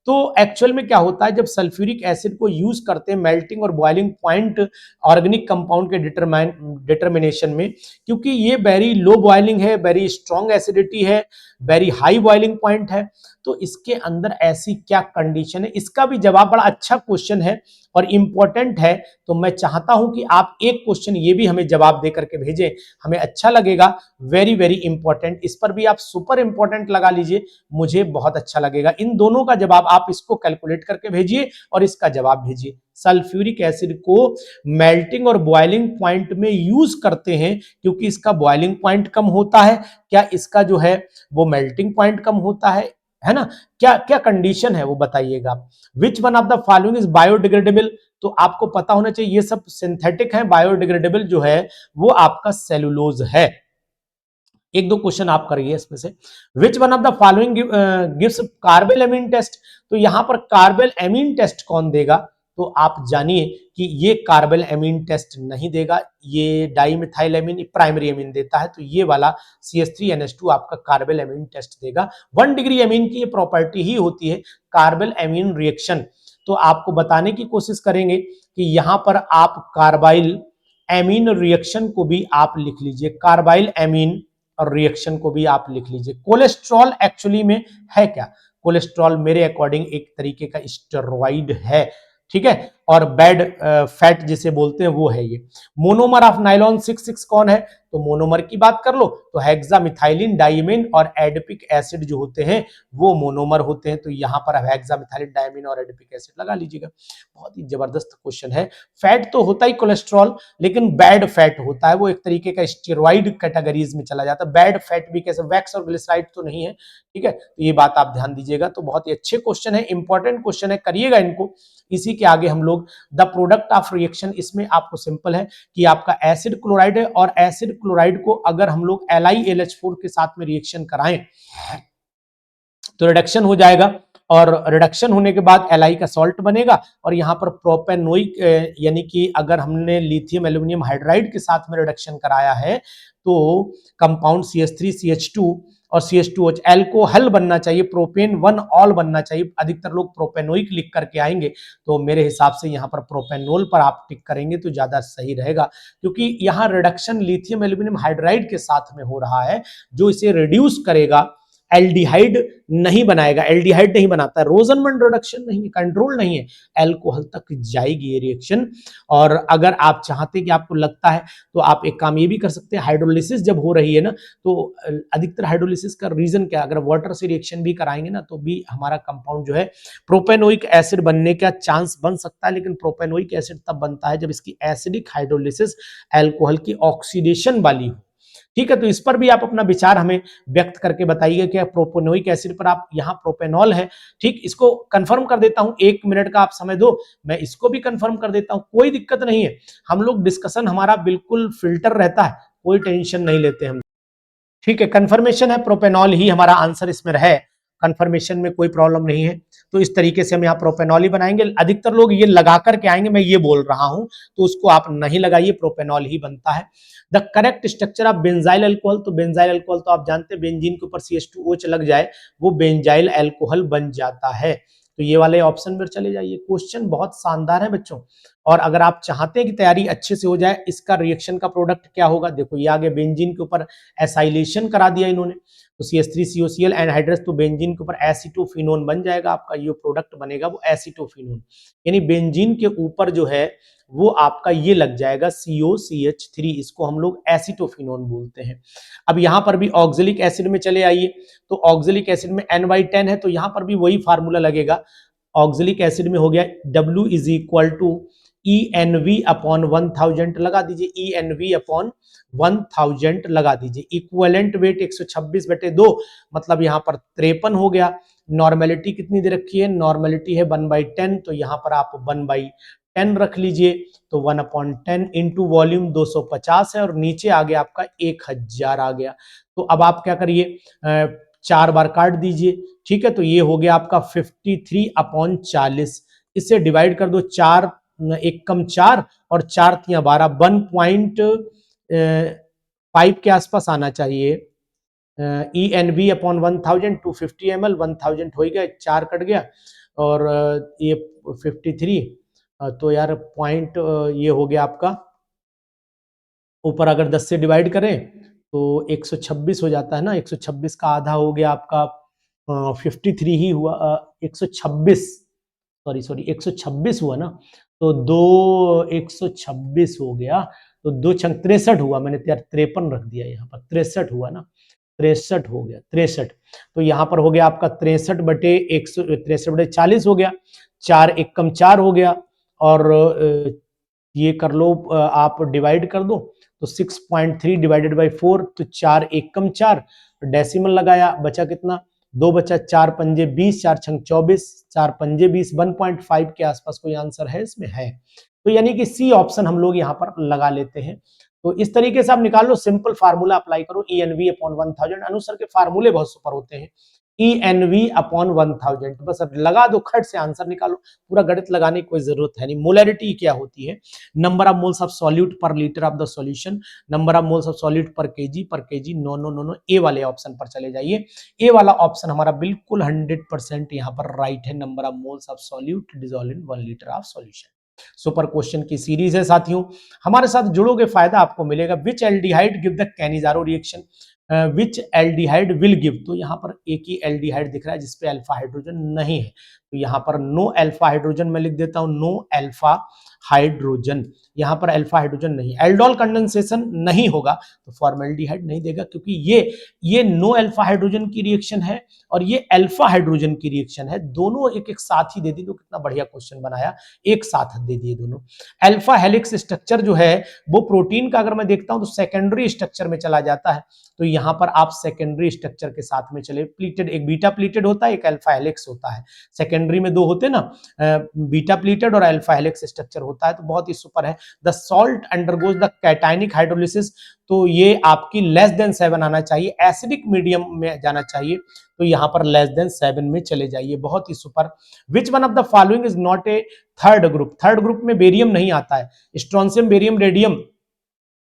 तो एक्चुअल में क्या होता है जब सल्फ्यूरिक एसिड को यूज करते हैं मेल्टिंग और बॉइलिंग पॉइंट ऑर्गेनिक कंपाउंड के डिटरमिनेशन में, क्योंकि ये वेरी लो बॉइलिंग है, वेरी स्ट्रॉन्ग एसिडिटी है, वेरी हाई बॉइलिंग पॉइंट है, तो इसके अंदर ऐसी क्या कंडीशन है? इसका भी जवाब बड़ा अच्छा क्वेश्चन है और इंपॉर्टेंट है। तो मैं चाहता हूं कि आप एक क्वेश्चन ये भी हमें जवाब दे करके भेजें, हमें अच्छा लगेगा। वेरी वेरी इंपॉर्टेंट, इस पर भी आप सुपर इंपॉर्टेंट लगा लीजिए, मुझे बहुत अच्छा लगेगा। इन दोनों का जवाब आप इसको कैलकुलेट करके भेजिए और इसका जवाब भेजिए। सल्फ्यूरिक एसिड को मेल्टिंग और बॉइलिंग पॉइंट में यूज करते हैं क्योंकि इसका बॉइलिंग पॉइंट कम होता है। क्या इसका जो है वो मेल्टिंग पॉइंट कम होता है ना? क्या क्या कंडीशन है वो बताइएगा। विच one of the following is biodegradable, तो आपको पता होना चाहिए ये सब सिंथेटिक है, बायोडिग्रेडेबल जो है वो आपका सेलुलोज है। एक दो क्वेश्चन आप करिए इसमें से। Which one of the following gives carbylamine test, तो यहां पर कार्बेल एमीन टेस्ट कौन देगा? तो आप जानिए कि ये कार्बेल एमीन टेस्ट नहीं देगा, ये डाइमिथाइल एमीन प्राइमरी एमीन देता है, तो ये वाला CH3NH2 आपका कार्बेल एमीन टेस्ट देगा। 1 डिग्री एमीन की ये प्रॉपर्टी ही होती है कार्बेल एमीन रिएक्शन। तो आपको बताने की कोशिश करेंगे कि यहां पर आप कार्बाइल एमीन रिएक्शन को भी आप लिख लीजिए, कार्बाइल एमीन और रिएक्शन को भी आप लिख लीजिए। कोलेस्ट्रॉल एक्चुअली में है क्या? कोलेस्ट्रॉल मेरे अकॉर्डिंग एक तरीके का स्टेरॉइड है, ठीक है, और बैड फैट जिसे बोलते हैं वो है ये। मोनोमर ऑफ नाइलॉन 66 कौन है? तो मोनोमर की बात कर लो तो हेक्सामिथाइलिन डाइमीन और एडिपिक एसिड जो होते हैं वो मोनोमर होते हैं, तो यहां पर हेक्सामिथाइलिन डाइमीन और एडिपिक एसिड लगा लीजिएगा। बहुत ही जबरदस्त क्वेश्चन है। फैट तो होता ही कोलेस्ट्रॉल, लेकिन बैड फैट होता है, वो एक तरीके का स्टेरॉइड कैटेगरीज में चला जाता है। बैड फैट भी कैसे, वैक्स और ग्लिसराइड तो नहीं है, ठीक है, तो ये बात आप ध्यान दीजिएगा। तो बहुत ही अच्छे क्वेश्चन है, इंपॉर्टेंट क्वेश्चन है, करिएगा इनको। इसी के आगे हम लोग द प्रोडक्ट ऑफ रिएक्शन, इसमें आपको सिंपल है कि आपका एसिड क्लोराइड है और एसिड क्लोराइड को अगर हम लोग LiLH4 के साथ में रिएक्शन कराएं तो रिडक्शन हो जाएगा, और रिडक्शन होने के बाद Li का सॉल्ट बनेगा, और यहां पर प्रोपेनोइक यानी कि अगर हमने लिथियम एल्यूमिनियम हाइड्राइड के साथ में रिडक्शन कराया है तो कंपाउंड CH3CH2 और CH2OH एल्कोहल बनना चाहिए, प्रोपेन 1 ऑल बनना चाहिए। अधिकतर लोग प्रोपेनोइक लिख करके आएंगे, तो मेरे हिसाब से यहाँ पर प्रोपेनोल पर आप टिक करेंगे तो ज्यादा सही रहेगा, क्योंकि यहाँ रिडक्शन लिथियम एल्यूमिनियम हाइड्राइड के साथ में हो रहा है, जो इसे रिड्यूस करेगा, एल्डिहाइड नहीं बनाएगा। एल्डिहाइड नहीं बनाता है, रोजनमंड रिडक्शन नहीं है, कंट्रोल नहीं है, एल्कोहल तक जाएगी ये रिएक्शन। और अगर आप चाहते कि आपको लगता है तो आप एक काम ये भी कर सकते हैं, हाइड्रोलिसिस जब हो रही है ना, तो अधिकतर हाइड्रोलिसिस का रीजन क्या, अगर वाटर से रिएक्शन भी कराएंगे ना तो भी हमारा कंपाउंड जो है प्रोपेनोइक एसिड बनने का चांस बन सकता है, लेकिन प्रोपेनोइक एसिड तब बनता है जब इसकी एसिडिक हाइड्रोलिसिस एल्कोहल की ऑक्सीडेशन वाली हो। ठीक है, तो इस पर भी आप अपना विचार हमें व्यक्त करके बताइए कि प्रोपेनोइक एसिड पर आप, यहाँ प्रोपेनॉल है, ठीक, इसको कंफर्म कर देता हूं, 1 मिनट का आप समय दो, मैं इसको भी कंफर्म कर देता हूं, कोई दिक्कत नहीं है। हम लोग डिस्कशन हमारा बिल्कुल फिल्टर रहता है, कोई टेंशन नहीं लेते हम। ठीक है, कंफर्मेशन है, प्रोपेनॉल ही हमारा आंसर इसमें रहे, कंफर्मेशन में कोई प्रॉब्लम नहीं है। तो इस तरीके से हम यहाँ प्रोपेनॉल ही बनाएंगे। अधिकतर लोग ये लगा करके आएंगे, मैं ये बोल रहा हूं, तो उसको आप नहीं लगाइए, प्रोपेनॉल ही बनता है। The correct structure of benzyl alcohol, तो बेंजाइल अल्कोहल तो आप जानते हैं, बेंजीन के ऊपर CH2OH लग जाए वो बेंजाइल अल्कोहल बन जाता है। तो ये वाले ऑप्शन पर चले जाइए। क्वेश्चन बहुत शानदार है बच्चों, और अगर आप चाहते हैं कि तैयारी अच्छे से हो जाए, इसका रिएक्शन का प्रोडक्ट क्या होगा, देखो ये आगे बेंजीन के ऊपर एसाइलेशन करा दिया इन्होंने, तो CH3COCl एनहाइड्रस, तो बेंजीन के ऊपर एसीटोफिनोन बन जाएगा, आपका ये प्रोडक्ट बनेगा वो एसीटोफिनोन, यानी बेंजीन के ऊपर जो है वो आपका ये लग जाएगा COCH3, इसको हम लोग एसीटोफिनोन बोलते हैं। अब यहाँ पर भी ऑक्जेलिक एसिड में चले आइए, तो ऑक्जेलिक एसिड में N/10 है, तो यहाँ पर भी वही फार्मूला लगेगा। ऑक्जेलिक एसिड में हो गया W is equal to ENV upon 1000 लगा दीजिए, ENV अपॉन 1000 लगा दीजिए। इक्विवेलेंट वेट 126/2, मतलब यहाँ पर 53 हो गया। नॉर्मेलिटी कितनी दे रखी है, नॉर्मेलिटी है 1/10, तो यहाँ पर आप 1/10 रख लीजिए, तो 1/10 इंटू वॉल्यूम 250 है, और नीचे आ गया आपका 1000 आ गया। तो अब आप क्या करिए, 4 बार काट दीजिए, ठीक है, तो ये हो गया आपका 53/40, इससे डिवाइड कर दो, 4 एक कम 4 और 4 तिया 12, 1.5 के आसपास आना चाहिए। ENV अपॉन 1000 250 ml, 1000 हो गया, 4 कट गया, और ये 53, तो यार पॉइंट ये हो गया आपका, ऊपर अगर 10 से डिवाइड करें तो 126 हो जाता है ना, 126 का आधा हो गया आपका 53 ही हुआ, 126, सॉरी 126 हुआ ना, तो 126 हो गया, तो 2 छंग 63 हुआ, मैंने 53 रख दिया, यहाँ पर 63 हुआ ना, 63 हो गया, 63, तो यहाँ पर हो गया आपका 63/163/40 हो गया, 4 एक कम 4 हो गया, और ये कर लो, आप डिवाइड कर दो, तो 6.3 डिवाइडेड बाई 4, तो 4 एक कम 4, डेसिमल लगाया, बचा कितना, 2 बचा, 4 पंजे 20, 4 छंग 24, 4 पंजे 20, 1.5 के आसपास कोई आंसर है इसमें, है, तो यानी कि सी ऑप्शन हम लोग यहाँ पर लगा लेते हैं। तो इस तरीके से आप निकाल लो, सिंपल फार्मूला अप्लाई करो, ENV अपॉन 1000, अनुसार के फार्मूले बहुत सुपर होते हैं, ENV अपॉन 1000, बस अब लगा दो, खट से आंसर निकालो, पूरा गणित लगाने की कोई जरूरत है नहीं। मोलैरिटी क्या होती है, number of moles of solute per litre of the solution, number of moles of solute per KG, no no no no, A वाले ऑप्शन पर चले जाइए। ए वाला ऑप्शन हमारा बिल्कुल 100% यहाँ पर राइट है, number of moles of solute dissolve in 1 litre of solution. Super question की सीरीज है साथियों, हमारे साथ जुड़ोगे फायदा आपको मिलेगा। Which aldehyde give the Cannizzaro reaction, which aldehyde will give, तो यहाँ पर एक ही एल्डिहाइड दिख रहा है जिसपे अल्फा हाइड्रोजन नहीं है, तो यहाँ पर नो अल्फा हाइड्रोजन मैं लिख देता हूं, नो अल्फा हाइड्रोजन, यहाँ पर अल्फा हाइड्रोजन नहीं। एल्डोल कंडेंसेशन नहीं होगा, तो फॉर्मेल्डिहाइड नहीं देगा, क्योंकि ये नो अल्फा हाइड्रोजन की रिएक्शन है और ये अल्फा हाइड्रोजन की रिएक्शन है, दोनों एक एक साथ ही दे दी, तो कितना बढ़िया क्वेश्चन बनाया, एक साथ दे दिए दोनों। अल्फा हेलिक्स स्ट्रक्चर जो है वो प्रोटीन का अगर मैं देखता हूं तो सेकेंडरी स्ट्रक्चर में चला जाता है, तो यहाँ पर आप सेकेंडरी स्ट्रक्चर के साथ में चले, प्लीटेड, एक बीटा प्लीटेड होता है, एक अल्फा हेलिक्स होता है, सेकेंडरी में 2 होते हैं ना, बीटा प्लीटेड और अल्फा हेलिक्स स्ट्रक्चर होता है, तो बहुत ही सुपर है। The salt undergoes the cationic hydrolysis, तो ये आपकी लेस देन 7 आना चाहिए, एसिडिक मीडियम में जाना चाहिए, तो यहाँ पर लेस देन 7 में चले जाइए, बहुत ही super. Which one of the following is not a third group, third group में बेरियम नहीं आता है, strontium, barium, radium,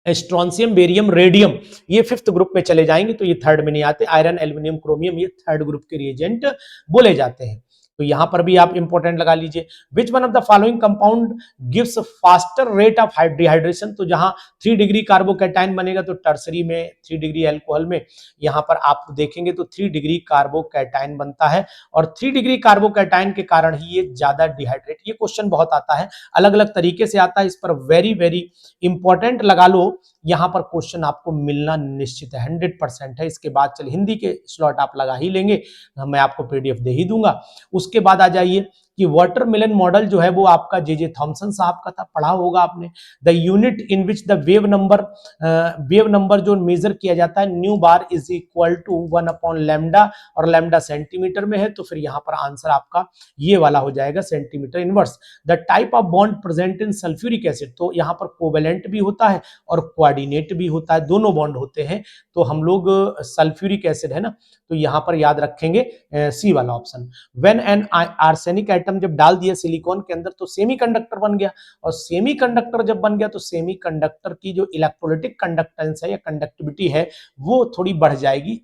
strontium, barium, radium, ये फिफ्थ ग्रुप में चले जाएंगे, तो ये थर्ड में नहीं आते। आयरन, एल्यूमिनियम, क्रोमियम ये थर्ड ग्रुप के रिएजेंट बोले जाते हैं। तो यहां पर भी आप इंपॉर्टेंट लगा लीजिए। विच one of the following compound gives faster rate of dehydration, तो जहां 3 डिग्री कार्बोकैटायन बनेगा तो टर्सरी में 3 डिग्री अल्कोहल में यहां पर आप देखेंगे तो 3 डिग्री कार्बोकैटायन बनता है, और 3 डिग्री कार्बोकैटायन के कारण ही ये ज्यादा डिहाइड्रेट। ये क्वेश्चन बहुत आता है, अलग अलग तरीके से आता है, इस पर वेरी वेरी इंपॉर्टेंट लगा लो। यहां पर क्वेश्चन आपको मिलना निश्चित है, 100% है। इसके बाद चलिए हिंदी के स्लॉट आप लगा ही लेंगे, मैं आपको पीडीएफ दे ही दूंगा। उसके बाद आ जाइए कि वाटरमेलन मॉडल जो है वो आपका जे थॉमसन साहब का था, पढ़ा होगा आपने। The unit in which the wave number जो मेजर किया जाता है, nu bar is equal to 1/लैम्डा, और लैम्डा सेंटीमीटर में है, तो फिर यहां पर आंसर आपका ये वाला हो जाएगा, centimetre inverse. The type of bond present in sulphuric acid, तो यहां पर कोवेलेंट भी होता है और कोऑर्डिनेट भी होता है, दोनों बॉन्ड होते हैं। तो हम लोग सल्फ्यूरिक एसिड है ना, तो यहां पर याद रखेंगे सी वाला option. When an arsenic atom जब डाल दिया सिलिकॉन के अंदर तो सेमीकंडक्टर बन गया, और सेमीकंडक्टर जब बन गया तो सेमीकंडक्टर की जो इलेक्ट्रोलिटिक कंडक्टेंस है या कंडक्टिविटी है वो थोड़ी बढ़ जाएगी,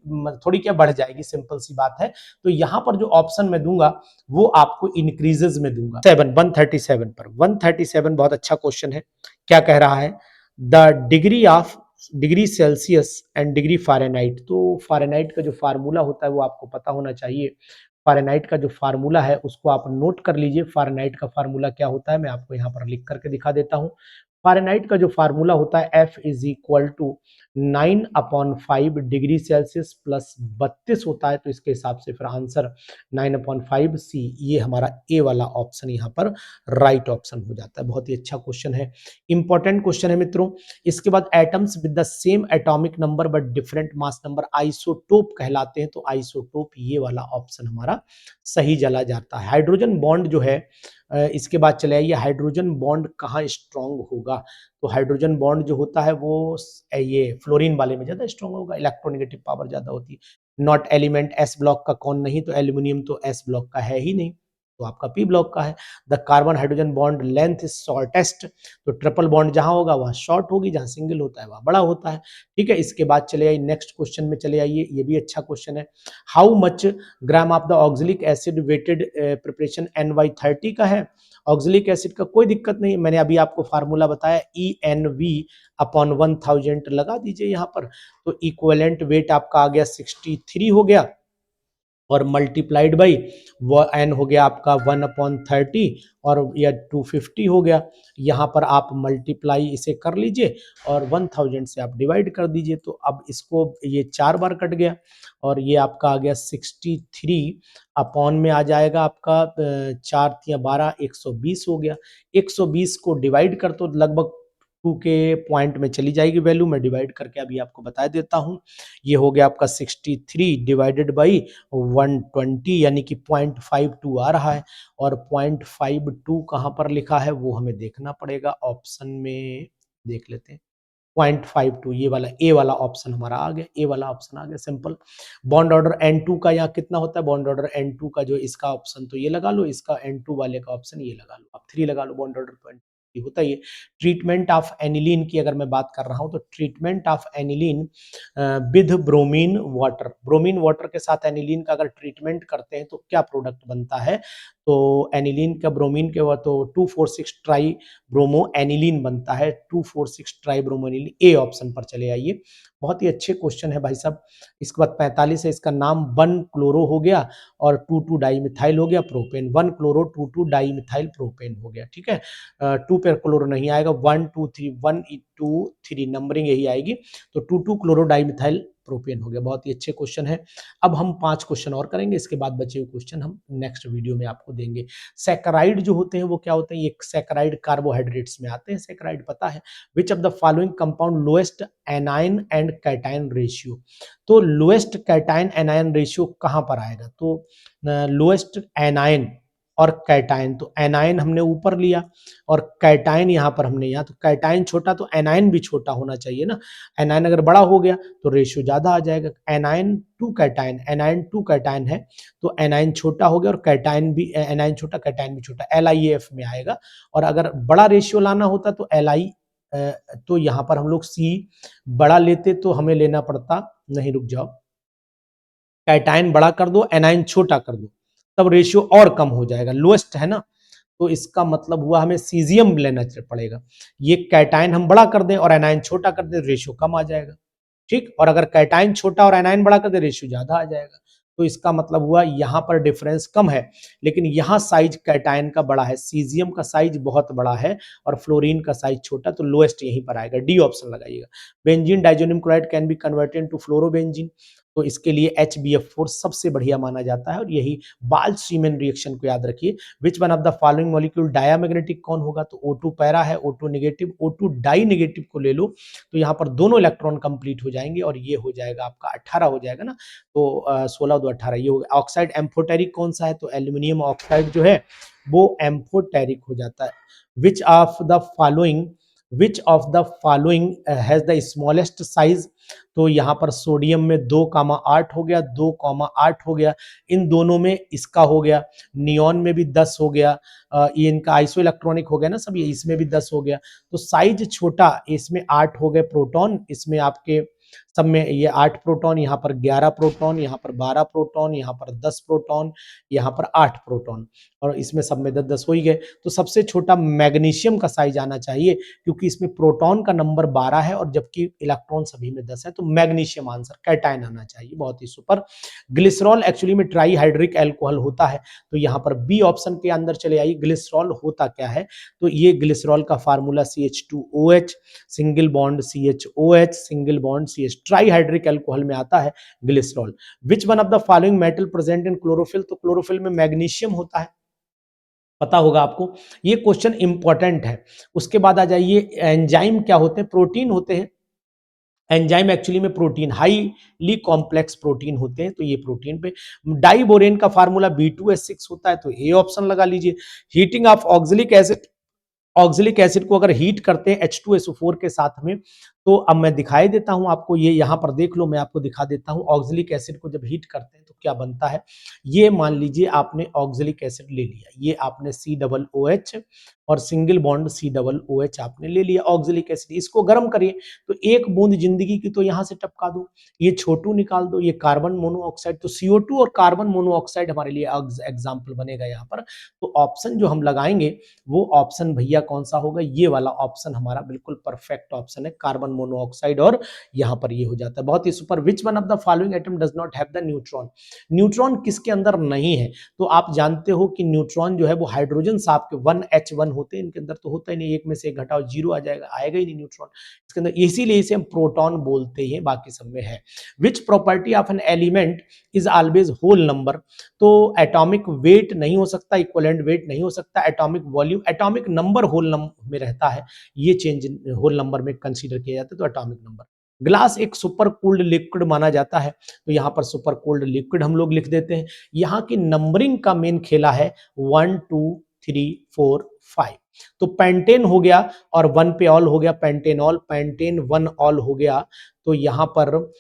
थोड़ी क्या बढ़ जाएगी, सिंपल सी बात है। तो यहां पर जो ऑप्शन मैं दूंगा वो आपको इंक्रीजेस में दूंगा। 137 पर 137 बहुत अच्छा क्वेश्चन है। क्या कह रहा है, the degree of degree Celsius and degree Fahrenheit, तो फ़ारेनहाइट का जो फार्मूला होता है वो आपको पता होना चाहिए। फ़ारेनहाइट का जो फार्मूला है उसको आप नोट कर लीजिए। फ़ारेनहाइट का फार्मूला क्या होता है मैं आपको यहाँ पर लिख करके दिखा देता हूँ। फ़ारेनहाइट का जो फार्मूला होता है F is equal to 9/5 degree Celsius plus 32 होता है, तो इसके हिसाब से फिर आंसर 9/5 सी, ये हमारा ए वाला ऑप्शन यहाँ पर राइट ऑप्शन हो जाता है। बहुत ही अच्छा क्वेश्चन है, इंपॉर्टेंट क्वेश्चन है मित्रों। इसके बाद atoms with the same atomic number but different mass number isotope कहलाते हैं, तो आइसोटोप ये वाला ऑप्शन हमारा सही चला जाता है। हाइड्रोजन बॉन्ड जो है इसके बाद चले आइए, हाइड्रोजन बॉन्ड कहाँ स्ट्रांग होगा, तो हाइड्रोजन बॉन्ड जो होता है वो ये फ्लोरीन वाले में ज्यादा स्ट्रांग होगा, इलेक्ट्रोनेगेटिव पावर ज्यादा होती है। नॉट एलिमेंट एस ब्लॉक का कौन नहीं, तो एल्यूमिनियम तो एस ब्लॉक का है ही नहीं, तो आपका पी ब्लॉक का है। The carbon hydrogen bond length is shortest, तो ट्रिपल बॉन्ड जहां होगा वहां शॉर्ट होगी, जहां सिंगल होता है वहां बड़ा होता है। ठीक है, इसके बाद चले आइए नेक्स्ट क्वेश्चन में चले आइए, ये भी अच्छा क्वेश्चन है। How much gram of the oxalic acid weighted preparation NY30 का है। ऑक्जेलिक एसिड का कोई दिक्कत नहीं, मैंने अभी आपको फार्मूला बताया ENV/1000 लगा दीजिए यहाँ पर, तो इक्विवेलेंट वेट आपका आ गया 63 हो गया, और मल्टीप्लाइड बाई वो एन हो गया आपका 1/30, और या 250 हो गया। यहाँ पर आप मल्टीप्लाई इसे कर लीजिए और 1000 से आप डिवाइड कर दीजिए, तो अब इसको ये 4 बार कट गया, और ये आपका आ गया 63 अपॉन में आ जाएगा आपका 4×3=12, 120 हो गया। 120 को डिवाइड कर तो लगभग 2 के पॉइंट में चली जाएगी वैल्यू, मैं डिवाइड करके अभी आपको बता देता हूँ। ये हो गया आपका 63 डिवाइडेड बाई 120, यानी कि 0.52 आ रहा है, और 0.52 कहाँ पर लिखा है वो हमें देखना पड़ेगा, ऑप्शन में देख लेते हैं। 0.52 ये वाला ए वाला ऑप्शन हमारा आ गया, ए वाला ऑप्शन आ गया, सिंपल। बॉन्ड ऑर्डर N2 का यहाँ कितना होता है, बॉन्ड ऑर्डर N2 का जो इसका ऑप्शन तो ये लगा लो, इसका N2 वाले का ऑप्शन ये लगा लो, आप 3 लगा लो, बॉन्ड ऑर्डर तो होता ही है। ट्रीटमेंट ऑफ एनिलीन की अगर मैं बात कर रहा हूं तो treatment of aniline with bromine water, bromine water के साथ एनिलीन का अगर ट्रीटमेंट करते हैं तो क्या प्रोडक्ट बनता है, तो एनिलीन का ब्रोमीन के वो तो 2,4,6 ट्राई ब्रोमो एनिलीन बनता है, 2,4,6 try bromo aniline, A option पर चले आइए। बहुत ही अच्छे क्वेश्चन है भाई साहब। इसके बाद 45 है, इसका नाम 1 क्लोरो हो गया और 2,2 डाई मिथाइल हो गया propane, 1 chloro 2,2 di methyl propane हो गया। ठीक है, 2 पे क्लोरो नहीं आएगा, 1 2 3 1 2 3 नंबरिंग यही आएगी, तो 2,2 क्लोरो डाई मिथाइल प्रोपेन हो गया। बहुत ही अच्छे क्वेश्चन है। अब हम 5 क्वेश्चन और करेंगे, इसके बाद बचे हुए क्वेश्चन हम नेक्स्ट वीडियो में आपको देंगे। सैकराइड जो होते हैं वो क्या होते हैं, ये सैकराइड कार्बोहाइड्रेट्स में आते हैं। सैकराइड पता है, which of the following compound lowest anion and cation ratio, तो लोएस्ट कैटायन एनायन रेशियो कहां पर आएगा, तो लोएस्ट एनायन और कैटायन, तो एनायन हमने ऊपर लिया और कैटायन यहाँ पर हमने, यहाँ तो कैटायन छोटा तो एनायन भी छोटा होना चाहिए ना, एनायन अगर बड़ा हो गया तो रेशियो ज्यादा आ जाएगा। Anion to cation, anion to cation है, तो एनायन छोटा हो गया और कैटायन भी, एनायन छोटा कैटायन भी छोटा, LiAF में आएगा। और अगर बड़ा रेशियो लाना होता तो तो यहाँ पर हम लोग सी बड़ा लेते तो हमें लेना पड़ता, नहीं रुक जाओ, कैटायन बड़ा कर दो, एनाइन छोटा कर दो, तब रेशियो और कम हो जाएगा, लोएस्ट है ना। तो इसका मतलब हुआ हमें सीजियम लेना पड़ेगा। ये कैटायन हम बड़ा कर दें और एनायन छोटा कर दें, रेशियो कम आ जाएगा। ठीक, और अगर कैटायन छोटा और एनायन बड़ा कर दे, रेशियो ज्यादा आ जाएगा। तो इसका मतलब हुआ यहां पर डिफरेंस कम है, लेकिन यहां साइज कैटायन का बड़ा है, सीजियम का साइज बहुत बड़ा है और फ्लोरीन का साइज छोटा, तो लोएस्ट यहीं पर आएगा, डी ऑप्शन लगाइएगा। Benzene diazonium chloride can be converted to fluorobenzene, तो इसके लिए HBF4 सबसे बढ़िया माना जाता है और यही बाल्च-सीमेन रिएक्शन को याद रखिए। विच one of the following molecule diamagnetic कौन होगा, तो O2 पैरा है, O2 negative, O2 die negative को ले लो, तो यहाँ पर दोनों इलेक्ट्रॉन कंप्लीट हो जाएंगे और ये हो जाएगा आपका 18 हो जाएगा ना, तो 16 2 18 ये हो गया। ऑक्साइड एम्फोटेरिक कौन सा है, तो एल्यूमिनियम ऑक्साइड जो है वो एम्फोटेरिक हो जाता है। Which of the following which of the following has the smallest size, तो यहाँ पर सोडियम में 2,8 हो गया, 2,8 हो गया, इन दोनों में इसका हो गया, नियॉन में भी 10 हो गया, ये इनका आइसो इलेक्ट्रॉनिक हो गया ना सब, ये इसमें भी 10 हो गया, तो साइज छोटा, इसमें 8 हो गए प्रोटॉन, इसमें आपके सब में ये 8 प्रोटॉन, यहाँ पर 11 प्रोटॉन, यहाँ पर 12 प्रोटॉन, यहाँ पर 10 प्रोटॉन, यहाँ पर 8 प्रोटॉन, और इसमें सब में 10-10 हो ही गए। तो सबसे छोटा मैग्नीशियम का साइज आना चाहिए, क्योंकि इसमें प्रोटॉन का नंबर 12 है और जबकि इलेक्ट्रॉन सभी में 10 है, तो मैग्नीशियम आंसर, कैटायन आना चाहिए, बहुत ही सुपर। ग्लिसरॉल एक्चुअली में ट्राईहाइड्रिक एल्कोहल होता है, तो यहाँ पर बी ऑप्शन के अंदर चले आइए। ग्लिसरॉल होता क्या है, तो ये ग्लिसरॉल का formula CH2OH, single bond CHOH, single bond CH, trihydric alcohol में आता है glycerol. Which one of the following metal present in chlorophyll, तो क्लोरोफिल में मैग्नीशियम होता है, पता होगा आपको, ये क्वेश्चन इंपॉर्टेंट है। उसके बाद आ जाइए, एंजाइम क्या होते हैं, प्रोटीन होते हैं। एंजाइम एक्चुअली में प्रोटीन, हाईली कॉम्प्लेक्स प्रोटीन होते हैं, तो ये प्रोटीन पे। डाइबोरेन का फार्मूला B2S6 होता है, तो ए ऑप्शन लगा लीजिए। Heating of oxalic acid, oxalic acid को अगर हीट करते हैं H2SO4 के साथ में, तो अब मैं दिखाई देता हूं आपको, ये यहां पर देख लो, मैं आपको दिखा देता हूं, ऑक्जेलिक एसिड को जब हीट करते हैं तो क्या बनता है। ये मान लीजिए आपने ऑक्जेलिक एसिड ले लिया, ये आपने COOH और सिंगल बॉन्ड COOH आपने ले लिया ऑक्जेलिक एसिड, इसको गर्म करिए तो एक बूंद जिंदगी की तो यहां से टपका दो, ये छोटू निकाल दो, ये कार्बन मोनोऑक्साइड, तो CO2 और कार्बन मोनोऑक्साइड हमारे लिए एग्जाम्पल बनेगा यहाँ पर। तो ऑप्शन जो हम लगाएंगे वो ऑप्शन भैया कौन सा होगा, ये वाला ऑप्शन हमारा बिल्कुल परफेक्ट ऑप्शन है, कार्बन मोनोऑक्साइड, और यहाँ पर ये हो जाता है, बहुत ही super. Which one of the following atom does not have the neutron, neutron किसके अंदर नहीं है, तो आप जानते हो कि न्यूट्रॉन जो है वो हाइड्रोजन साहब के 1H1 होते हैं, इनके अंदर तो होता ही नहीं, एक में से एक घटाओ 0 आ जाएगा, आएगा ही नहीं न्यूट्रॉन इसके अंदर, इसीलिए इसे हम प्रोटॉन बोलते हैं, बाकी सब में है। Which property of an element is always whole number, तो एटॉमिक वेट नहीं हो सकता, इक्विवेलेंट वेट नहीं हो सकता, atomic volume, atomic number whole number में रहता है, ये चेंज होल नंबर में कंसीडर किया जाता है, तो एटॉमिक नंबर। ग्लास एक सुपर कोल्ड लिक्विड माना जाता है, तो यहाँ पर सुपर कोल्ड लिक्विड हम लोग लिख देते हैं। यहाँ की नंबरिंग का मेन खेला है 1 2 3 4 5, तो पेंटेन हो गया और 1 पे ऑल हो गया, पेंटेनॉल, पेंटेन 1 ऑल हो गया, तो यहाँ पर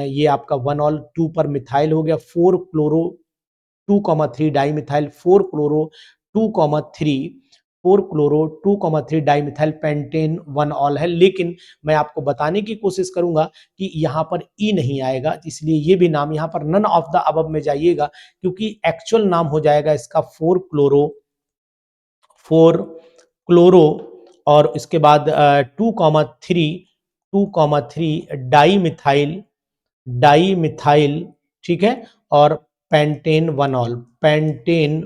ये आपका 1 ऑल, 2 पर मिथाइल हो गया, 4 chloro 2,3 di methyl, 4 chloro 2,3 4 chloro 2,3 di methyl pentane 1 all है, लेकिन मैं आपको बताने की कोशिश करूंगा कि यहाँ पर ई नहीं आएगा, इसलिए ये भी नाम यहाँ पर नन ऑफ द अबव में जाइएगा, क्योंकि एक्चुअल नाम हो जाएगा इसका 4 क्लोरो और इसके बाद 2,3 डाई मिथाइल, ठीक है, और पेंटेन 1 ऑल, पेंटेन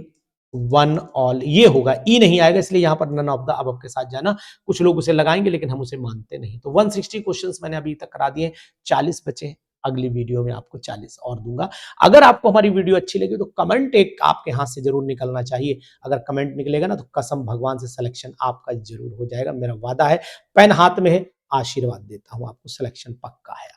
1 ऑल, ये होगा, ई नहीं आएगा, इसलिए यहां पर नन ऑफ द अबव के साथ जाना। कुछ लोग उसे लगाएंगे लेकिन हम उसे मानते नहीं। तो 160 क्वेश्चंस मैंने अभी तक करा दिए, 40 बचे हैं, अगली वीडियो में आपको 40 और दूंगा। अगर आपको हमारी वीडियो अच्छी लगी तो कमेंट एक आपके हाथ से जरूर निकलना चाहिए, अगर कमेंट निकलेगा ना तो कसम भगवान से सिलेक्शन आपका जरूर हो जाएगा, मेरा वादा है, पेन हाथ में है, आशीर्वाद देता हूं आपको, सिलेक्शन पक्का है।